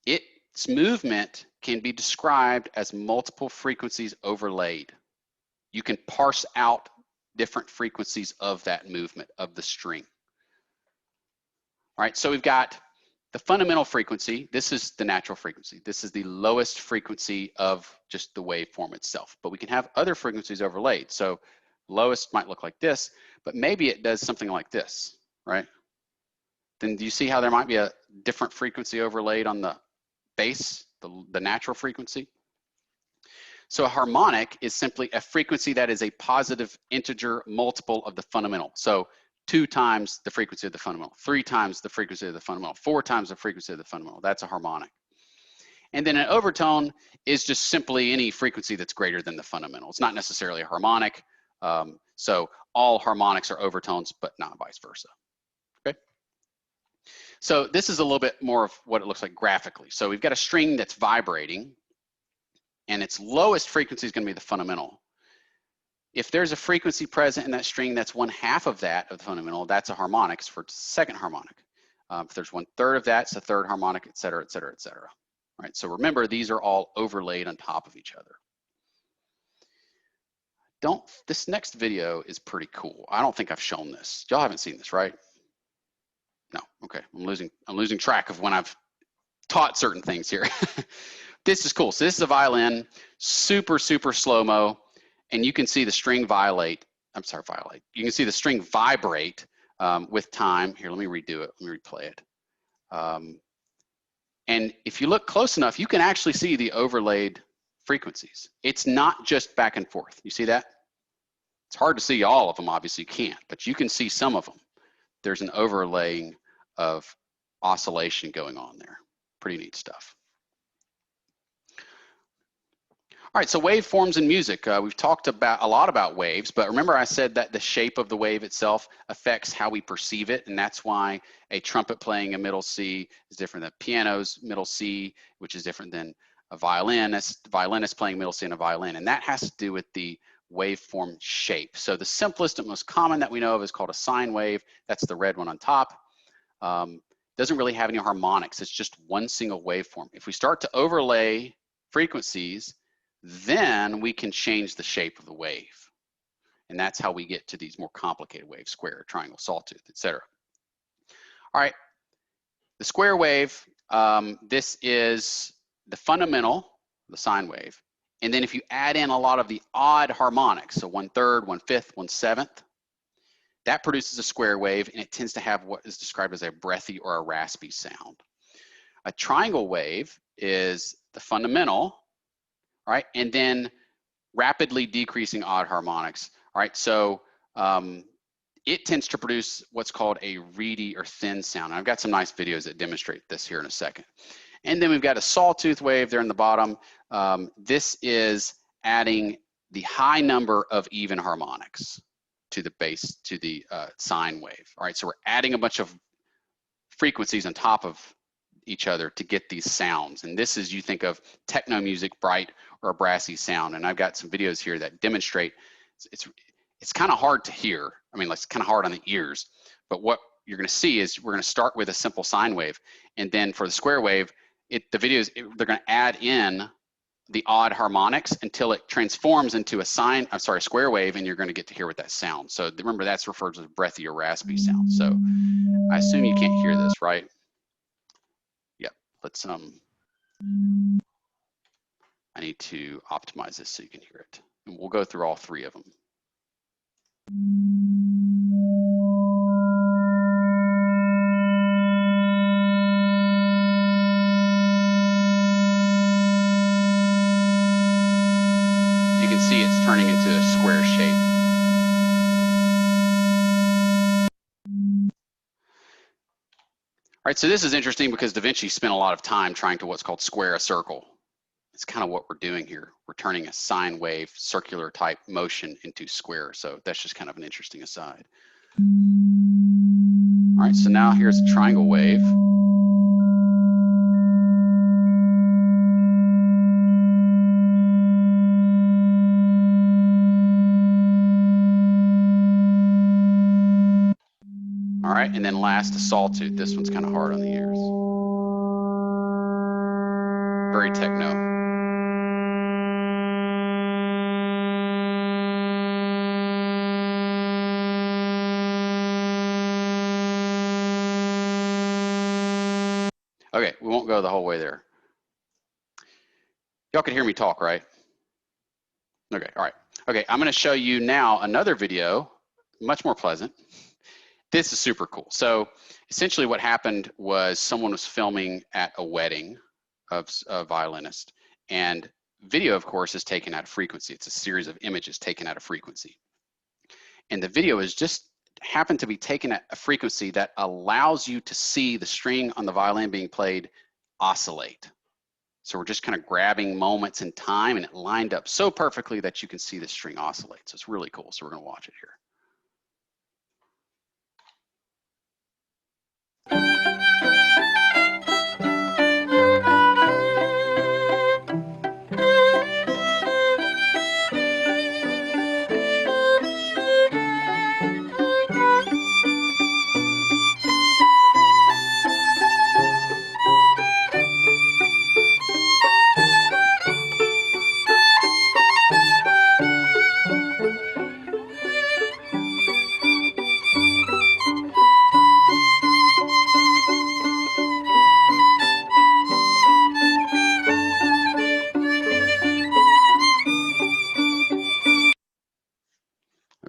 its movement can be described as multiple frequencies overlaid. You can parse out different frequencies of that movement of the string. All right, so we've got the fundamental frequency. This is the natural frequency. This is the lowest frequency of just the waveform itself, but we can have other frequencies overlaid. So lowest might look like this, but maybe it does something like this, right? Then do you see how there might be a different frequency overlaid on the bass, the natural frequency? So a harmonic is simply a frequency that is a positive integer multiple of the fundamental. So 2 times the frequency of the fundamental, 3 times the frequency of the fundamental, 4 times the frequency of the fundamental. That's a harmonic. And then an overtone is just simply any frequency that's greater than the fundamental. It's not necessarily a harmonic. So all harmonics are overtones, but not vice versa. Okay. So this is a little bit more of what it looks like graphically. So we've got a string that's vibrating, and its lowest frequency is going to be the fundamental. If there's a frequency present in that string that's 1/2 of that of the fundamental, that's a harmonic. It's for second harmonic. If there's 1/3 of that, it's a third harmonic, et cetera, et cetera, et cetera. All right, so remember, these are all overlaid on top of each other. This next video is pretty cool. I don't think I've shown this. Y'all haven't seen this, right? No, okay, I'm losing track of when I've taught certain things here. This is cool. So this is a violin, super, super slow-mo, and you can see the string violate. You can see the string vibrate with time. Here, let me redo it. Let me replay it. And if you look close enough, you can actually see the overlaid frequencies. It's not just back and forth. You see that? It's hard to see all of them, obviously you can't, but you can see some of them. There's an overlaying of oscillation going on there. Pretty neat stuff. All right, so waveforms in music. We've talked a lot about waves, but remember I said that the shape of the wave itself affects how we perceive it, and that's why a trumpet playing a middle C is different than a piano's middle C, which is different than a violin. A violinist playing middle C in a violin, and that has to do with the waveform shape. So the simplest and most common that we know of is called a sine wave. That's the red one on top. Doesn't really have any harmonics. It's just one single waveform. If we start to overlay frequencies, then we can change the shape of the wave. And that's how we get to these more complicated waves, square, triangle, sawtooth, etc. All right, the square wave, this is the fundamental, the sine wave. And then if you add in a lot of the odd harmonics, so 1/3, 1/5, 1/7, that produces a square wave, and it tends to have what is described as a breathy or a raspy sound. A triangle wave is the fundamental all right, and then rapidly decreasing odd harmonics, all right? So it tends to produce what's called a reedy or thin sound. And I've got some nice videos that demonstrate this here in a second. And then we've got a sawtooth wave there in the bottom. This is adding the high number of even harmonics to the bass, to the sine wave. All right, so we're adding a bunch of frequencies on top of each other to get these sounds. And this is, you think of techno music, bright or a brassy sound. And I've got some videos here that demonstrate it's kind of hard to hear. I mean, it's kind of hard on the ears, but what you're going to see is we're going to start with a simple sine wave. And then for the square wave, the videos, they're going to add in the odd harmonics until it transforms into a square wave, and you're going to get to hear what that sounds. So remember, that's referred to as breathy or raspy sound. So I assume you can't hear this, right? Yep. Let's I need to optimize this so you can hear it. And we'll go through all three of them. You can see it's turning into a square shape. All right, so this is interesting because Da Vinci spent a lot of time trying to what's called square a circle. It's kind of what we're doing here. We're turning a sine wave, circular type motion into square. So that's just kind of an interesting aside. All right, so now here's a triangle wave. All right, and then last, a sawtooth. This one's kind of hard on the ears. Very techno. Okay, we won't go the whole way there. Y'all can hear me talk, right? Okay, all right. Okay, I'm gonna show you now another video, much more pleasant. This is super cool. So essentially what happened was someone was filming at a wedding of a violinist, and video, of course, is taken out of frequency. It's a series of images taken out of frequency. And the video is just happened to be taken at a frequency that allows you to see the string on the violin being played oscillate. So we're just kind of grabbing moments in time, and it lined up so perfectly that you can see the string oscillate. So it's really cool. So we're gonna watch it here.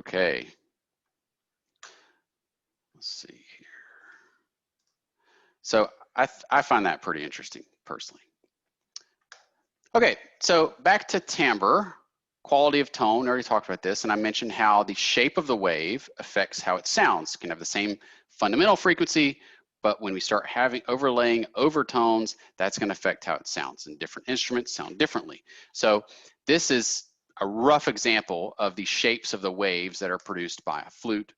Okay. Let's see here. So I find that pretty interesting personally. Okay, so back to timbre, quality of tone. I already talked about this, and I mentioned how the shape of the wave affects how it sounds. It can have the same fundamental frequency, but when we start overlaying overtones, that's going to affect how it sounds, and different instruments sound differently. So this is a rough example of the shapes of the waves that are produced by a flute,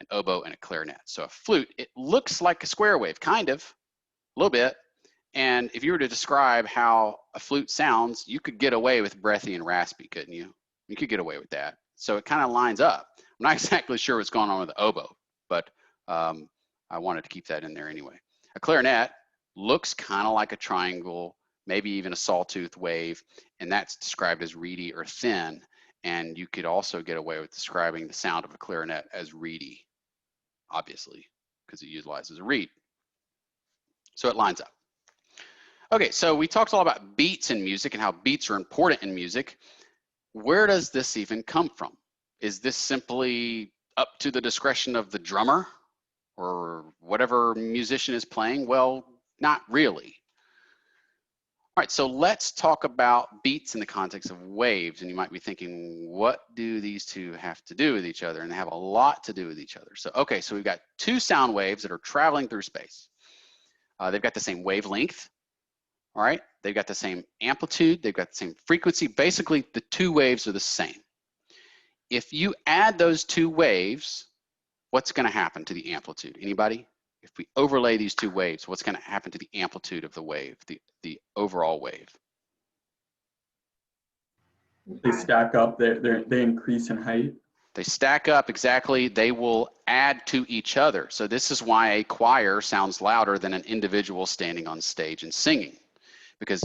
an oboe, and a clarinet. So a flute, it looks like a square wave, kind of, a little bit. And if you were to describe how a flute sounds, you could get away with breathy and raspy, couldn't you? You could get away with that. So it kind of lines up. I'm not exactly sure what's going on with the oboe, but I wanted to keep that in there anyway. A clarinet looks kind of like a triangle, maybe even a sawtooth wave, and that's described as reedy or thin. And you could also get away with describing the sound of a clarinet as reedy, obviously, because it utilizes a reed. So it lines up. Okay, so we talked a lot about beats in music and how beats are important in music. Where does this even come from? Is this simply up to the discretion of the drummer or whatever musician is playing? Well, not really. All right, so let's talk about beats in the context of waves. And you might be thinking, what do these two have to do with each other? And they have a lot to do with each other. So, okay, so we've got two sound waves that are traveling through space. They've got the same wavelength, all right? They've got the same amplitude, they've got the same frequency. Basically, the two waves are the same. If you add those two waves, what's gonna happen to the amplitude? Anybody? If we overlay these two waves, what's gonna happen to the amplitude of the wave, the overall wave?
They stack up, they increase in height.
They stack up, exactly. They will add to each other. So this is why a choir sounds louder than an individual standing on stage and singing, because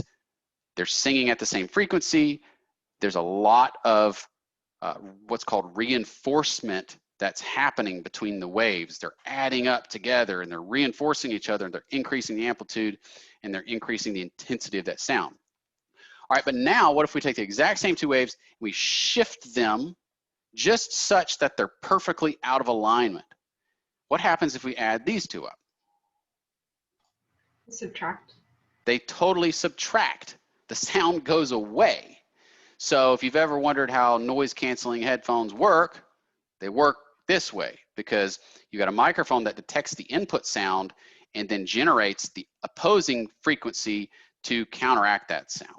they're singing at the same frequency. There's a lot of what's called reinforcement that's happening between the waves. They're adding up together and they're reinforcing each other, and they're increasing the amplitude and they're increasing the intensity of that sound. All right, but now what if we take the exact same two waves, we shift them just such that they're perfectly out of alignment? What happens if we add these two up?
Subtract.
They totally subtract. The sound goes away. So if you've ever wondered how noise canceling headphones work, they work this way, because you got a microphone that detects the input sound and then generates the opposing frequency to counteract that sound.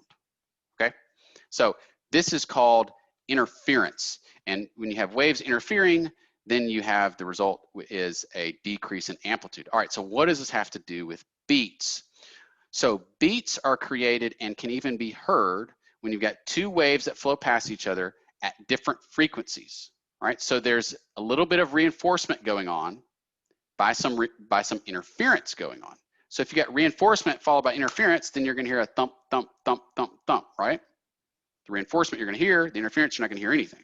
Okay, so this is called interference. And when you have waves interfering, then you have the result is a decrease in amplitude. All right, so what does this have to do with beats? So beats are created and can even be heard when you've got two waves that flow past each other at different frequencies. All right, so there's a little bit of reinforcement going on by some interference going on. So if you got reinforcement followed by interference, then you're gonna hear a thump, thump, thump, thump, thump, right? The reinforcement you're gonna hear, the interference you're not gonna hear anything.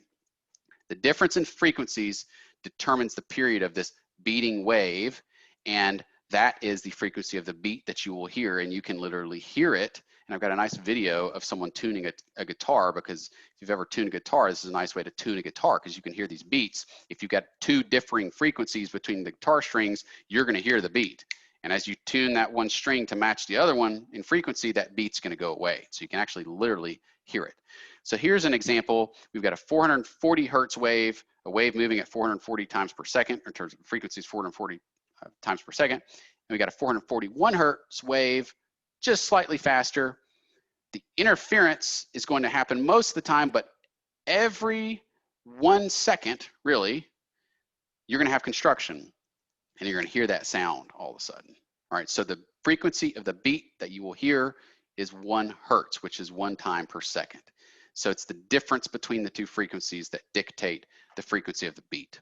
The difference in frequencies determines the period of this beating wave, and that is the frequency of the beat that you will hear, and you can literally hear it. And I've got a nice video of someone tuning a guitar, because if you've ever tuned a guitar, this is a nice way to tune a guitar, because you can hear these beats. If you've got two differing frequencies between the guitar strings, you're gonna hear the beat. And as you tune that one string to match the other one in frequency, that beat's gonna go away. So you can actually literally hear it. So here's an example. We've got a 440 hertz wave, a wave moving at 440 times per second, in terms of frequencies, 440 times per second. And we got a 441 hertz wave, just slightly faster. The interference is going to happen most of the time, but every 1 second, really, you're gonna have construction, and you're gonna hear that sound all of a sudden. All right, so the frequency of the beat that you will hear is 1 hertz, which is 1 time per second. So it's the difference between the two frequencies that dictate the frequency of the beat.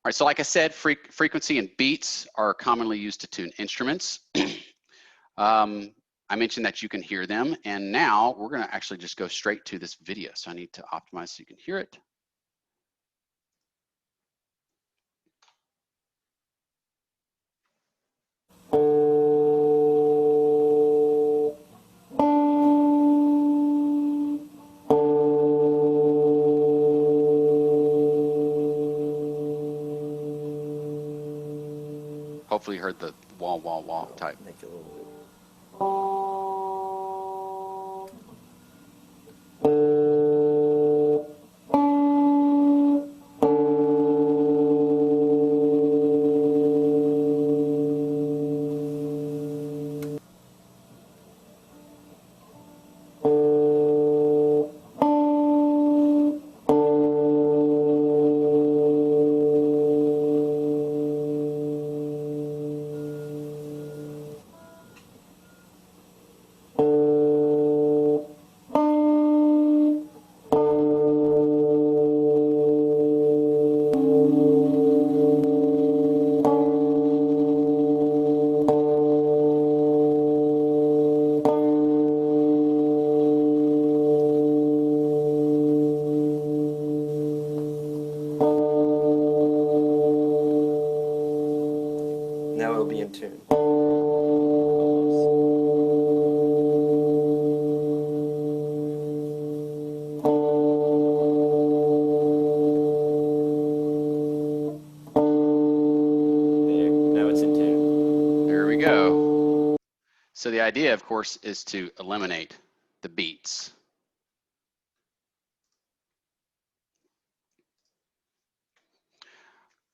All right, so like I said, frequency and beats are commonly used to tune instruments. I mentioned that you can hear them, and now we're gonna actually just go straight to this video. So I need to optimize so you can hear it. Hopefully you heard the wah, wah, wah type.
Make it a little bit. Now it'll be in tune. There, now it's in tune.
There we go. So the idea, of course, is to eliminate the beats.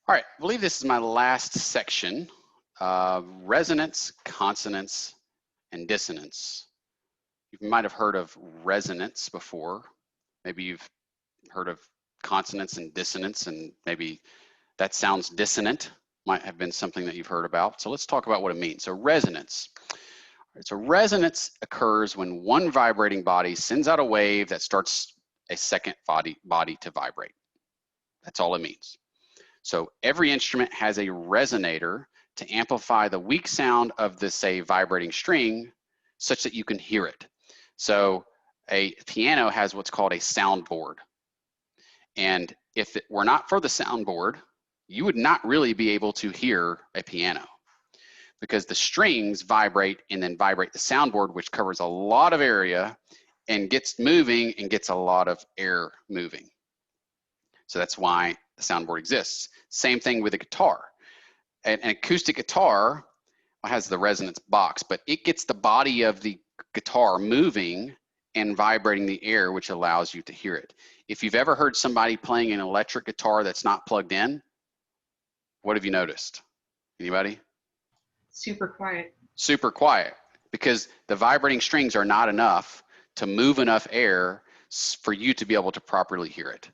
All right, I believe this is my last section, resonance, consonance, and dissonance. You might have heard of resonance before. Maybe you've heard of consonance and dissonance, and maybe that sounds dissonant, might have been something that you've heard about. So let's talk about what it means. So resonance. So resonance occurs when one vibrating body sends out a wave that starts a second body to vibrate. That's all it means. So every instrument has a resonator to amplify the weak sound of the, say, vibrating string such that you can hear it. So a piano has what's called a soundboard. And if it were not for the soundboard, you would not really be able to hear a piano because the strings vibrate and then vibrate the soundboard, which covers a lot of area and gets moving and gets a lot of air moving. So that's why the soundboard exists. Same thing with a guitar. An acoustic guitar has the resonance box, but it gets the body of the guitar moving and vibrating the air, which allows you to hear it. If you've ever heard somebody playing an electric guitar that's not plugged in, what have you noticed? Anybody?
Super quiet.
Super quiet, because the vibrating strings are not enough to move enough air for you to be able to properly hear it.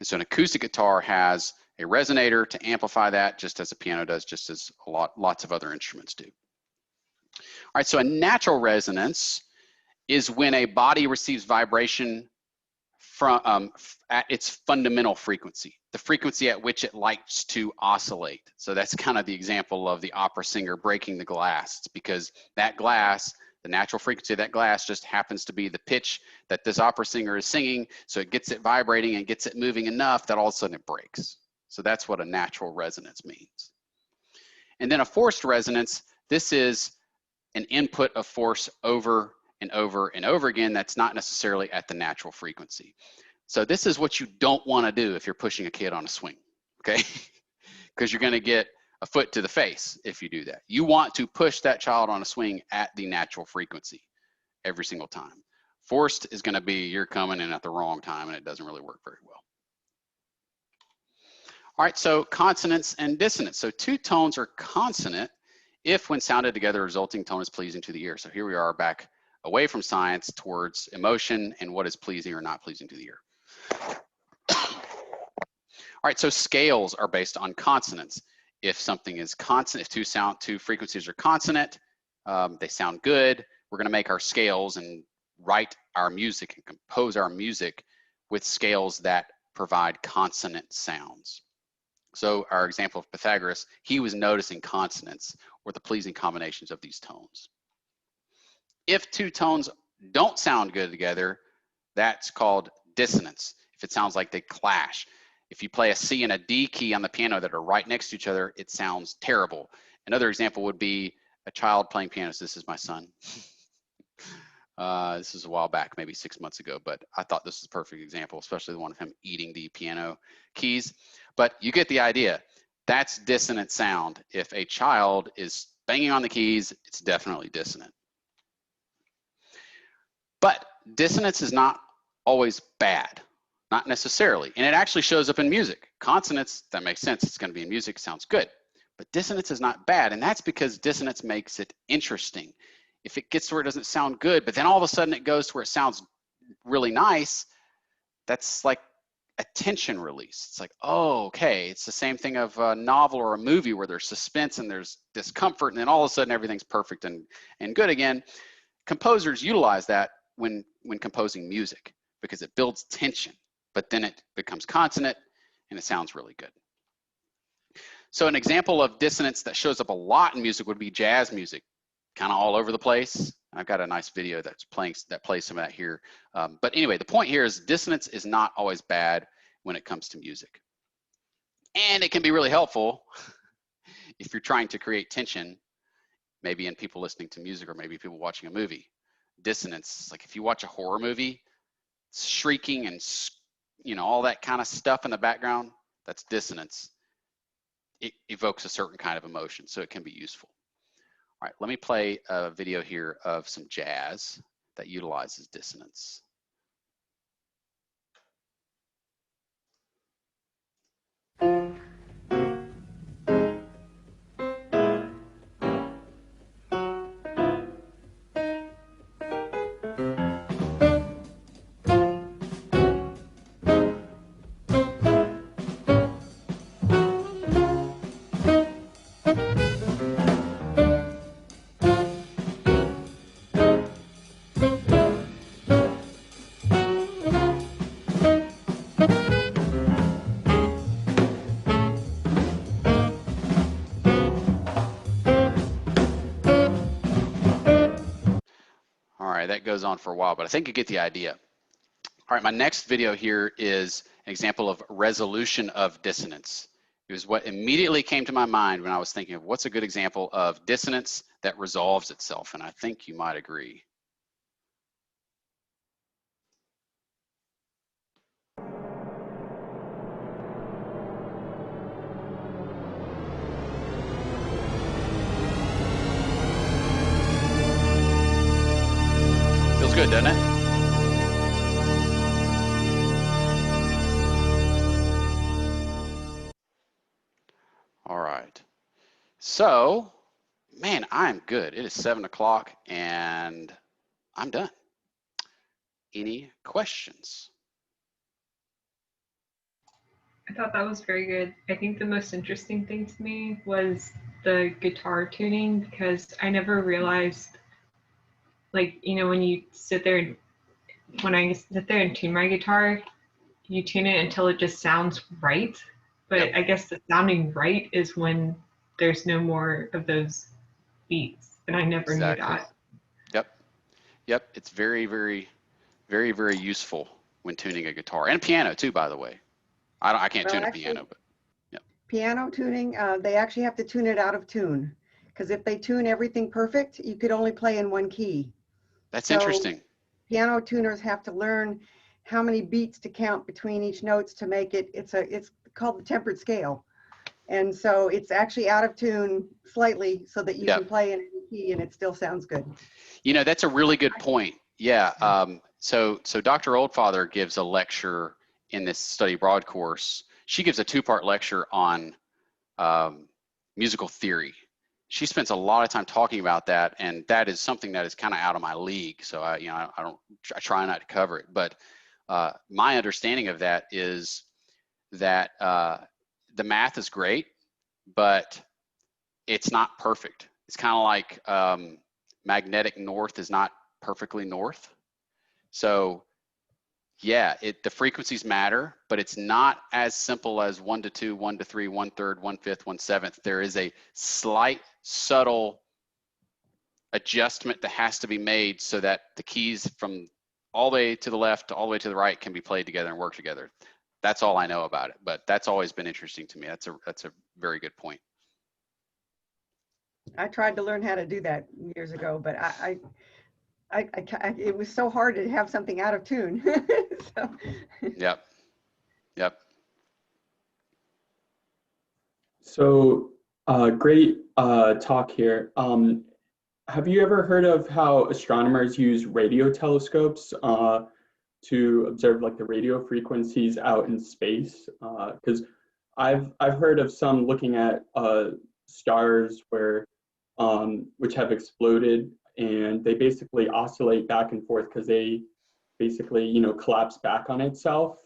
And so an acoustic guitar has a resonator to amplify that, just as a piano does, just as lots of other instruments do. All right, so a natural resonance is when a body receives vibration from at its fundamental frequency, the frequency at which it likes to oscillate. So that's kind of the example of the opera singer breaking the glass. It's because that glass, the natural frequency of that glass just happens to be the pitch that this opera singer is singing, so it gets it vibrating and gets it moving enough that all of a sudden it breaks. So that's what a natural resonance means. And then a forced resonance, this is an input of force over and over and over again that's not necessarily at the natural frequency. So this is what you don't want to do if you're pushing a kid on a swing, okay? Because you're going to get a foot to the face if you do that. You want to push that child on a swing at the natural frequency every single time. Forced is going to be you're coming in at the wrong time and it doesn't really work very well. All right, so consonance and dissonance. So two tones are consonant if when sounded together, the resulting tone is pleasing to the ear. So here we are back away from science towards emotion and what is pleasing or not pleasing to the ear. All right, so scales are based on consonants. If something is consonant, if two frequencies are consonant, they sound good, we're gonna make our scales and write our music and compose our music with scales that provide consonant sounds. So our example of Pythagoras, he was noticing consonants or the pleasing combinations of these tones. If two tones don't sound good together, that's called dissonance. If it sounds like they clash. If you play a C and a D key on the piano that are right next to each other, it sounds terrible. Another example would be a child playing piano. So this is my son. This is a while back, maybe 6 months ago, but I thought this was a perfect example, especially the one of him eating the piano keys. But you get the idea. That's dissonant sound. If a child is banging on the keys, it's definitely dissonant. But dissonance is not always bad, not necessarily. And it actually shows up in music. Consonance, that makes sense. It's going to be in music, sounds good. But dissonance is not bad. And that's because dissonance makes it interesting. If it gets to where it doesn't sound good, but then all of a sudden it goes to where it sounds really nice, that's like a tension release. It's like, oh, okay. It's the same thing of a novel or a movie where there's suspense and there's discomfort, and then all of a sudden everything's perfect and good again. Composers utilize that when composing music because it builds tension, but then it becomes consonant and it sounds really good. So an example of dissonance that shows up a lot in music would be jazz music, kind of all over the place. I've got a nice video that plays some of that here. But anyway, the point here is dissonance is not always bad when it comes to music. And it can be really helpful if you're trying to create tension, maybe in people listening to music or maybe people watching a movie. Dissonance, like if you watch a horror movie, shrieking and all that kind of stuff in the background, that's dissonance. It evokes a certain kind of emotion, so it can be useful. All right, let me play a video here of some jazz that utilizes dissonance. All right, that goes on for a while, but I think you get the idea. All right, my next video here is an example of resolution of dissonance. It was what immediately came to my mind when I was thinking of what's a good example of dissonance that resolves itself, and I think you might agree. Feels good, doesn't it? All right. So, man, I'm good. It is 7 o'clock and I'm done. Any questions?
I thought that was very good. I think the most interesting thing to me was the guitar tuning, because I never realized, like, you know, when you sit there and when I sit there and tune my guitar, you tune it until it just sounds right. But
Yep.
I guess the sounding right is when there's no more of those beats. And I never
Exactly.
knew that.
Yep. It's very, very, very, very useful when tuning a guitar and piano too, by the way. I can't
Well,
tune a
actually,
piano, but
piano tuning, they actually have to tune it out of tune. Because if they tune everything perfect, you could only play in one key.
that's
So
interesting.
piano tuners have to learn how many beats to count between each notes to make it, it's called the tempered scale. And so it's actually out of tune slightly so that you
Yep.
can play in any key and it still sounds good.
You know, that's a really good point. Yeah. So Dr. Oldfather gives a lecture in this study abroad course. She gives a 2-part lecture on musical theory. She spends a lot of time talking about that, and that is something that is kind of out of my league. So I try not to cover it. But my understanding of that is that the math is great, but it's not perfect. It's kind of like magnetic north is not perfectly north. So yeah, the frequencies matter, but it's not as simple as 1 to 2, 1 to 3, 1/3, 1/5, 1/7. There is a slight, subtle adjustment that has to be made so that the keys from all the way to the left to all the way to the right can be played together and work together. That's all I know about it, but that's always been interesting to me. That's a very good point.
I tried to learn how to do that years ago, but it was so hard to have something out of tune. So.
Yep.
So great talk here. Have you ever heard of how astronomers use radio telescopes to observe like the radio frequencies out in space? Because I've heard of some looking at stars where which have exploded, and they basically oscillate back and forth because they basically collapse back on itself.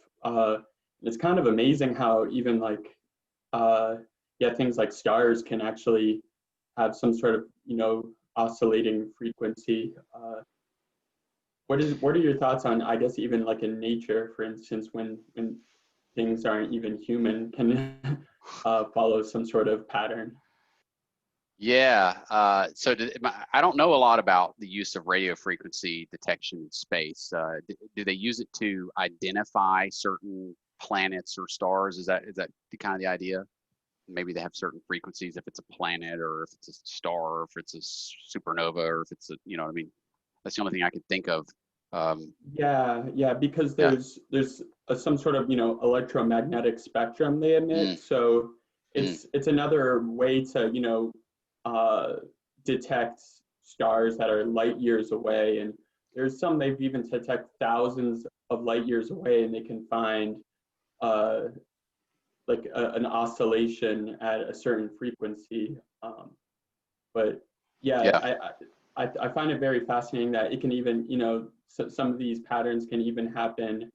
It's kind of amazing how even like things like stars can actually have some sort of oscillating frequency. What are your thoughts on, I guess, even like in nature, for instance, when things aren't even human, can follow some sort of pattern?
Yeah. I don't know a lot about the use of radio frequency detection in space. Do they use it to identify certain planets or stars? Is that kind of the idea? Maybe they have certain frequencies if it's a planet, or if it's a star, or if it's a supernova, or if it's what I mean. That's the only thing I could think of.
Because there's some sort of electromagnetic spectrum they emit. So it's another way to detect stars that are light years away, and there's some they've even detected thousands of light years away, and they can find like an oscillation at a certain frequency. But yeah, I find it very fascinating that it can even, you know, some of these patterns can even happen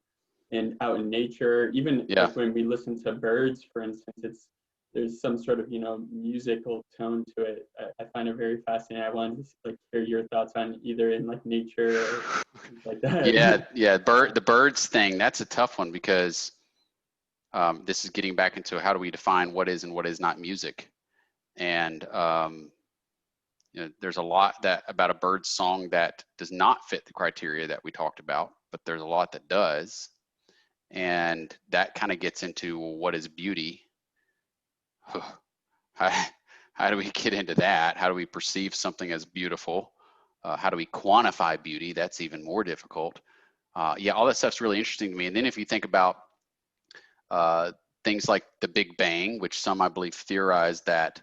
out in nature. Even like when we listen to birds, for instance, there's some sort of, you know, musical tone to it. I find it very fascinating. I wanted to like hear your thoughts on either in like nature or things like that.
Yeah. The birds thing, that's a tough one because this is getting back into how do we define what is and what is not music. And you know, there's a lot about a bird's song that does not fit the criteria that we talked about, but there's a lot that does. And that kind of gets into what is beauty. How do we get into that? How do we perceive something as beautiful? How do we quantify beauty? That's even more difficult. Yeah, all that stuff's really interesting to me. And then if you think about things like the Big Bang, which some I believe theorize that,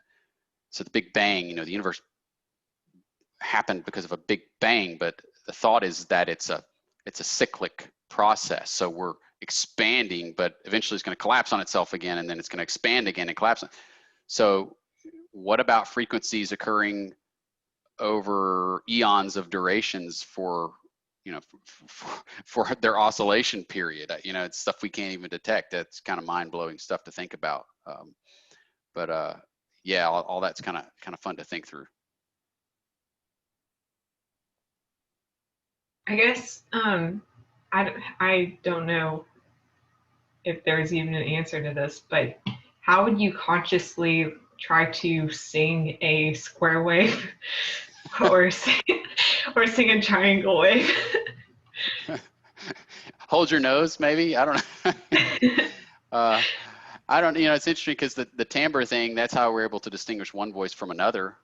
so the Big Bang, you know, the universe happened because of a Big Bang, but the thought is that it's a cyclic process. So we're expanding, but eventually it's going to collapse on itself again, and then it's going to expand again and collapse. So what about frequencies occurring over eons of durations for, you know, for their oscillation period? You know, it's stuff we can't even detect. That's kind of mind-blowing stuff to think about. Yeah, all that's kind of fun to think through.
I guess I don't know if there's even an answer to this, but how would you consciously try to sing a square wave or sing a triangle wave?
Hold your nose, maybe. I don't know. I don't. You know, it's interesting because the timbre thing. That's how we're able to distinguish one voice from another.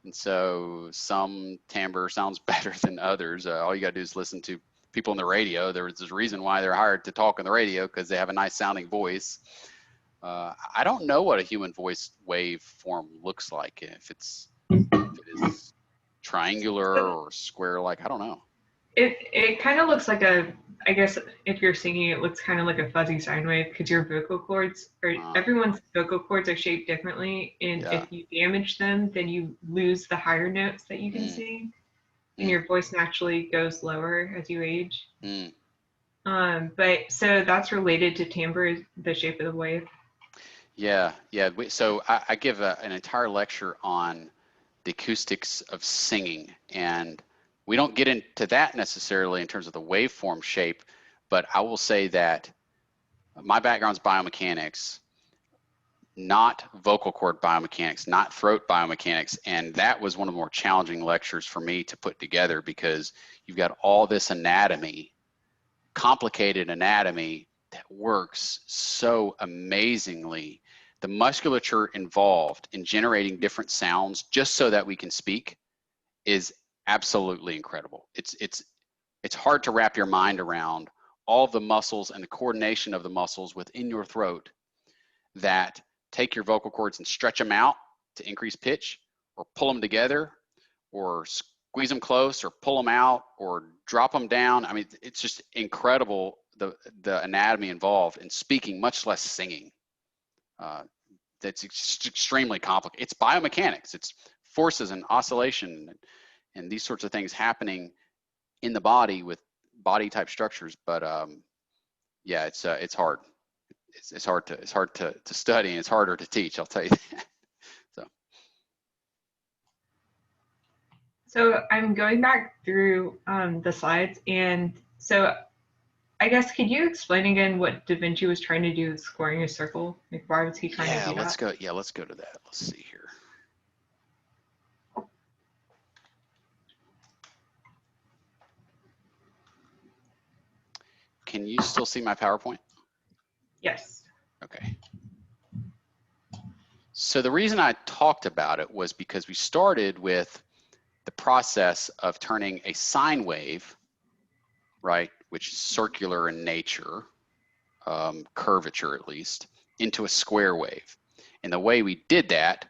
And so some timbre sounds better than others. All you got to do is listen to people on the radio. There's a reason why they're hired to talk on the radio, because they have a nice sounding voice. I don't know what a human voice wave form looks like. If it is triangular or square, like, I don't know.
It kind of looks like I guess if you're singing, it looks kind of like a fuzzy sine wave, because your vocal cords, or everyone's vocal cords are shaped differently, and if you damage them, then you lose the higher notes that you can sing, and your voice naturally goes lower as you age. But so that's related to timbre, the shape of the wave.
Yeah. So I give an entire lecture on the acoustics of singing, and we don't get into that necessarily in terms of the waveform shape, but I will say that my background's biomechanics, not vocal cord biomechanics, not throat biomechanics, and that was one of the more challenging lectures for me to put together, because you've got all this anatomy, complicated anatomy that works so amazingly. The musculature involved in generating different sounds just so that we can speak is absolutely incredible. It's hard to wrap your mind around all of the muscles and the coordination of the muscles within your throat that take your vocal cords and stretch them out to increase pitch, or pull them together, or squeeze them close, or pull them out, or drop them down. I mean, it's just incredible, the anatomy involved in speaking, much less singing. That's extremely complicated. It's biomechanics. It's forces and oscillation and these sorts of things happening in the body with body type structures. But yeah, it's hard. It's hard to study, and it's harder to teach, I'll tell you that.
So I'm going back through the slides, and so I guess, could you explain again what Da Vinci was trying to do with squaring a circle? Like, why was he trying to do
let's
that?
go. Yeah, let's go to that. Let's see here. Can you still see my PowerPoint?
Yes.
Okay. So the reason I talked about it was because we started with the process of turning a sine wave, right, which is circular in nature, curvature at least, into a square wave. And the way we did that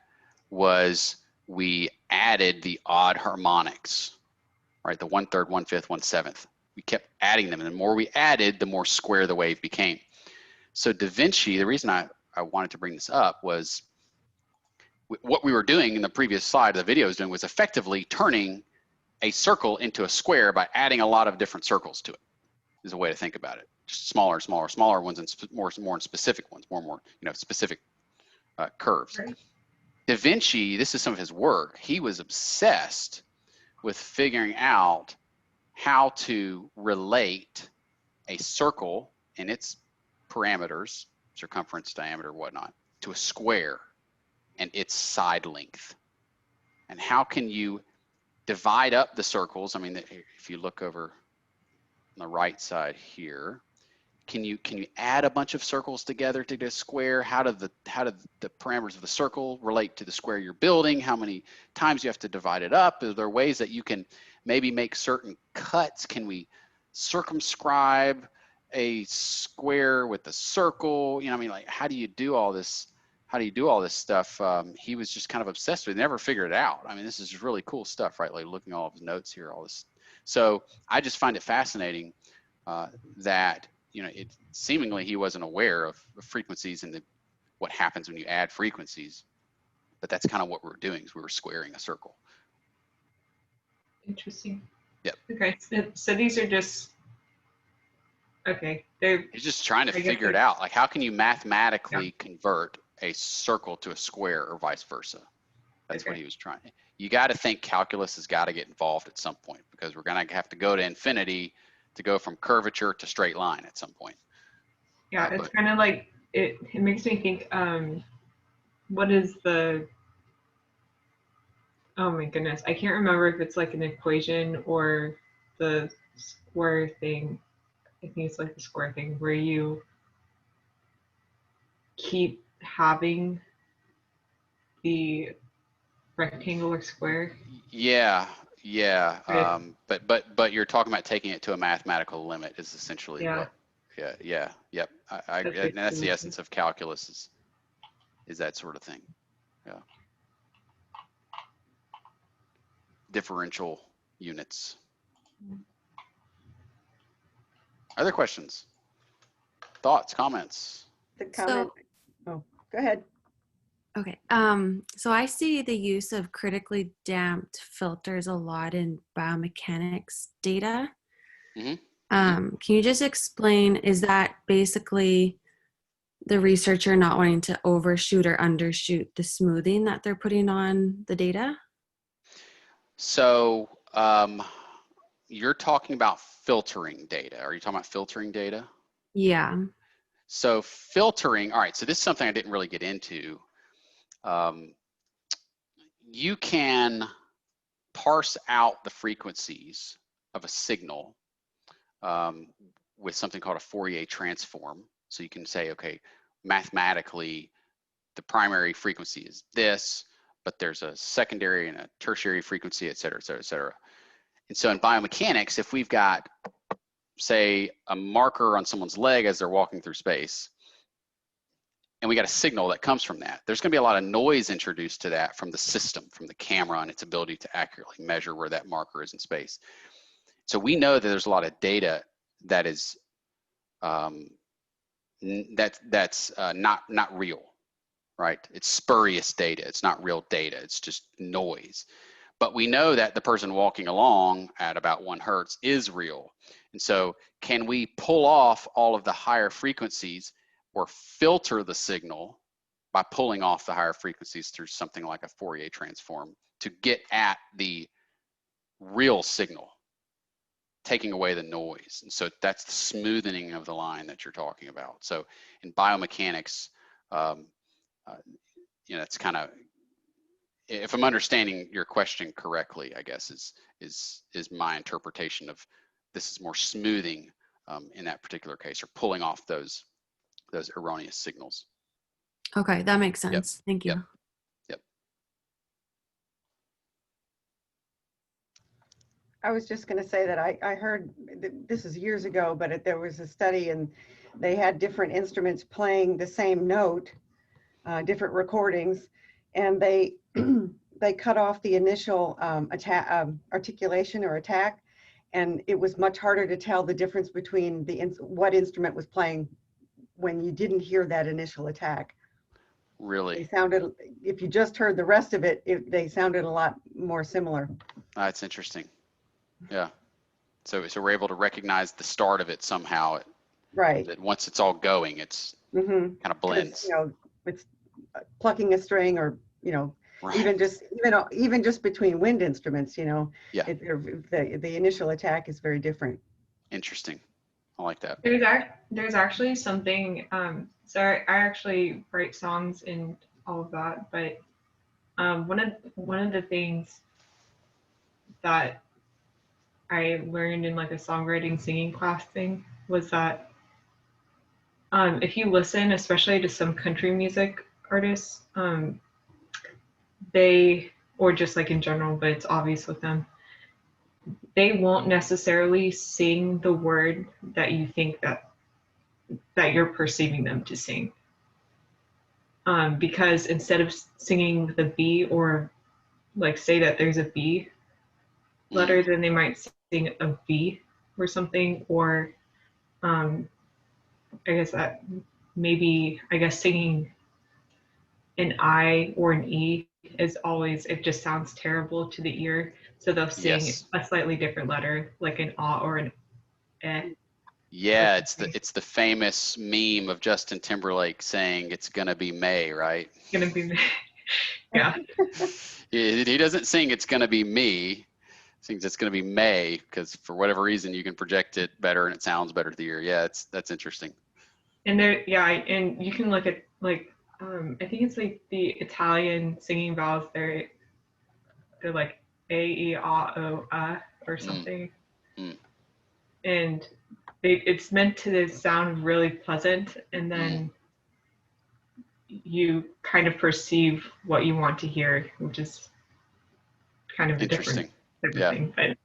was we added the odd harmonics, right? The 1/3, 1/5, 1/7. We kept adding them, and the more we added, the more square the wave became. So Da Vinci, the reason I wanted to bring this up was what we were doing in the previous slide, the video was doing, was effectively turning a circle into a square by adding a lot of different circles to it, is a way to think about it. Just smaller, smaller, smaller ones, and more in specific ones, more, specific curves.
Right.
Da Vinci, this is some of his work. He was obsessed with figuring out how to relate a circle and its parameters, circumference, diameter, whatnot, to a square and its side length. And how can you divide up the circles? I mean, if you look over on the right side here, can you add a bunch of circles together to get a square? How do the parameters of the circle relate to the square you're building? How many times you have to divide it up? Are there ways that you can maybe make certain cuts? Can we circumscribe a square with a circle? I mean, like, how do you do all this? How do you do all this stuff? He was just kind of obsessed with it, never figured it out. I mean, this is really cool stuff, right? Like looking at all of his notes here, all this. So I just find it fascinating that, it seemingly he wasn't aware of frequencies and what happens when you add frequencies, but that's kind of what we were doing, is we were squaring a circle.
Interesting.
Yep.
Okay, so these are just, okay,
He's just trying to figure it out. Like, how can you mathematically convert a circle to a square or vice versa? That's what he was trying. You got to think calculus has got to get involved at some point, because we're going to have to go to infinity to go from curvature to straight line at some point.
Yeah, it's kind of like, it makes me think, what is the, oh my goodness, I can't remember if it's like an equation or the square thing. I think it's like the square thing where you keep having the rectangular square.
Yeah.
Right.
But you're talking about taking it to a mathematical limit is essentially what. Yep. And that's the essence of calculus, is that sort of thing. Yeah. Differential units. Other questions? Thoughts, comments?
The comment. Oh, go ahead.
Okay. So I see the use of critically damped filters a lot in biomechanics data.
Mm-hmm.
Can you just explain, is that basically the researcher not wanting to overshoot or undershoot the smoothing that they're putting on the data?
So you're talking about filtering data. Are you talking about filtering data?
Yeah.
So filtering, all right, so this is something I didn't really get into. You can parse out the frequencies of a signal with something called a Fourier transform. So you can say, okay, mathematically, the primary frequency is this, but there's a secondary and a tertiary frequency, et cetera, et cetera, et cetera. And so in biomechanics, if we've got, say, a marker on someone's leg as they're walking through space, and we got a signal that comes from that, there's going to be a lot of noise introduced to that from the system, from the camera, and its ability to accurately measure where that marker is in space. So we know that there's a lot of data that is not real, right? It's spurious data. It's not real data. It's just noise. But we know that the person walking along at about 1 hertz is real. And so can we pull off all of the higher frequencies or filter the signal by pulling off the higher frequencies through something like a Fourier transform to get at the real signal, taking away the noise? And so that's the smoothing of the line that you're talking about. So in biomechanics, it's kind of, if I'm understanding your question correctly, I guess is my interpretation of this is more smoothing in that particular case, or pulling off those erroneous signals.
Okay, that makes sense.
Yep.
Thank you.
Yep.
I was just going to say that I heard, this is years ago, but there was a study and they had different instruments playing the same note, different recordings, and they they cut off the initial articulation or attack, and it was much harder to tell the difference between what instrument was playing when you didn't hear that initial attack. They
Really?
sounded, if you just heard the rest of it, they sounded a lot more similar.
That's interesting. Yeah. So we're able to recognize the start of it somehow.
Right.
That once it's all going, it's kind of blends.
You know, it's plucking a string, or, you know,
Right.
even just between wind instruments, you know,
Yeah.
the initial attack is very different.
Interesting. I like that.
There's actually something, so I actually write songs and all of that, but one of the things that I learned in like a songwriting singing class thing was that if you listen, especially to some country music artists, or just like in general, but it's obvious with them, they won't necessarily sing the word that you think that you're perceiving them to sing. Because instead of singing the B, or like say that there's a B letter, then they might sing a V or something, or I guess singing an I or an E is always, it just sounds terrible to the ear. So they'll sing a slightly different letter, like an A or an E.
Yeah, it's the famous meme of Justin Timberlake saying it's gonna be May, right?
It's gonna be May. Yeah.
He doesn't sing it's gonna be me. He sings it's gonna be May, because for whatever reason you can project it better and it sounds better to the ear. Yeah, that's interesting.
And and you can look at like I think it's like the Italian singing vowels. They're like A, E, A, O, or something. And it's meant to sound really pleasant, and then you kind of perceive what you want to hear, which is kind of a different type of thing. But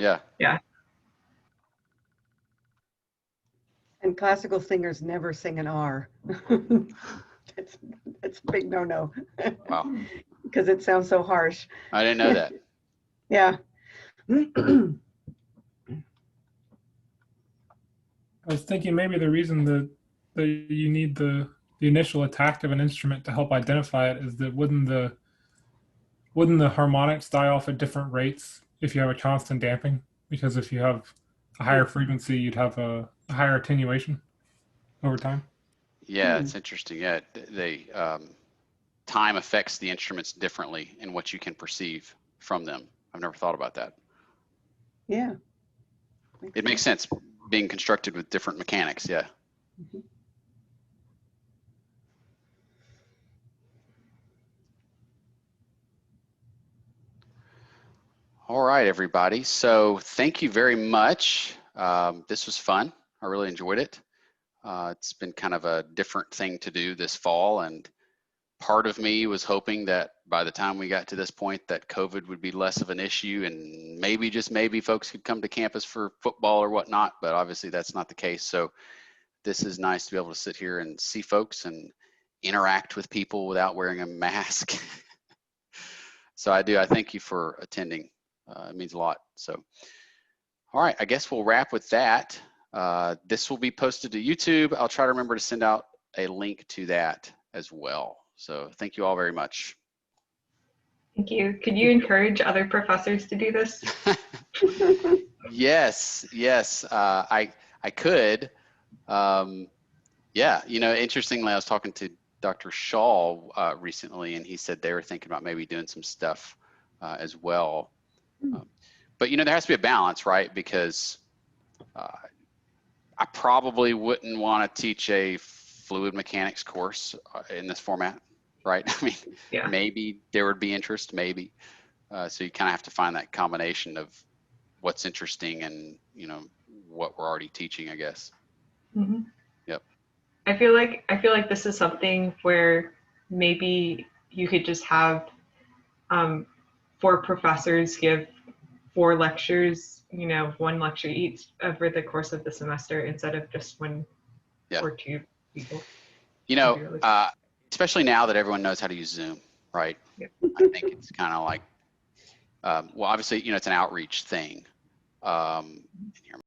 yeah.
And classical singers never sing an R. That's a big no-no.
Wow.
Because it sounds so harsh.
I didn't know that.
Yeah.
I was thinking maybe the reason that you need the initial attack of an instrument to help identify it is that wouldn't the harmonics die off at different rates if you have a constant damping? Because if you have a higher frequency, you'd have a higher attenuation over time.
Yeah, it's interesting. Yeah, time affects the instruments differently in what you can perceive from them. I've never thought about that.
Yeah.
It makes sense, being constructed with different mechanics. Yeah. All right, everybody. So thank you very much. This was fun. I really enjoyed it. It's been kind of a different thing to do this fall, and part of me was hoping that by the time we got to this point that COVID would be less of an issue, and maybe, just maybe, folks could come to campus for football or whatnot, but obviously that's not the case. So this is nice to be able to sit here and see folks and interact with people without wearing a mask. So I thank you for attending. It means a lot. So, all right, I guess we'll wrap with that. This will be posted to YouTube. I'll try to remember to send out a link to that as well. So thank you all very much.
Thank you. Could you encourage other professors to do this?
Yes, I could. Yeah, you know, interestingly, I was talking to Dr. Shaw recently, and he said they were thinking about maybe doing some stuff as well. But, you know, there has to be a balance, right? Because I probably wouldn't want to teach a fluid mechanics course in this format, right? I mean, maybe there would be interest, maybe. So you kind of have to find that combination of what's interesting and, you know, what we're already teaching, I guess. Yep.
I feel like this is something where maybe you could just have 4 professors give 4 lectures, you know, 1 lecture each over the course of the semester instead of just 1 or 2 people.
You know, especially now that everyone knows how to use Zoom, right?
Yep.
I think it's kind of like, well, obviously, you know, it's an outreach thing. Here,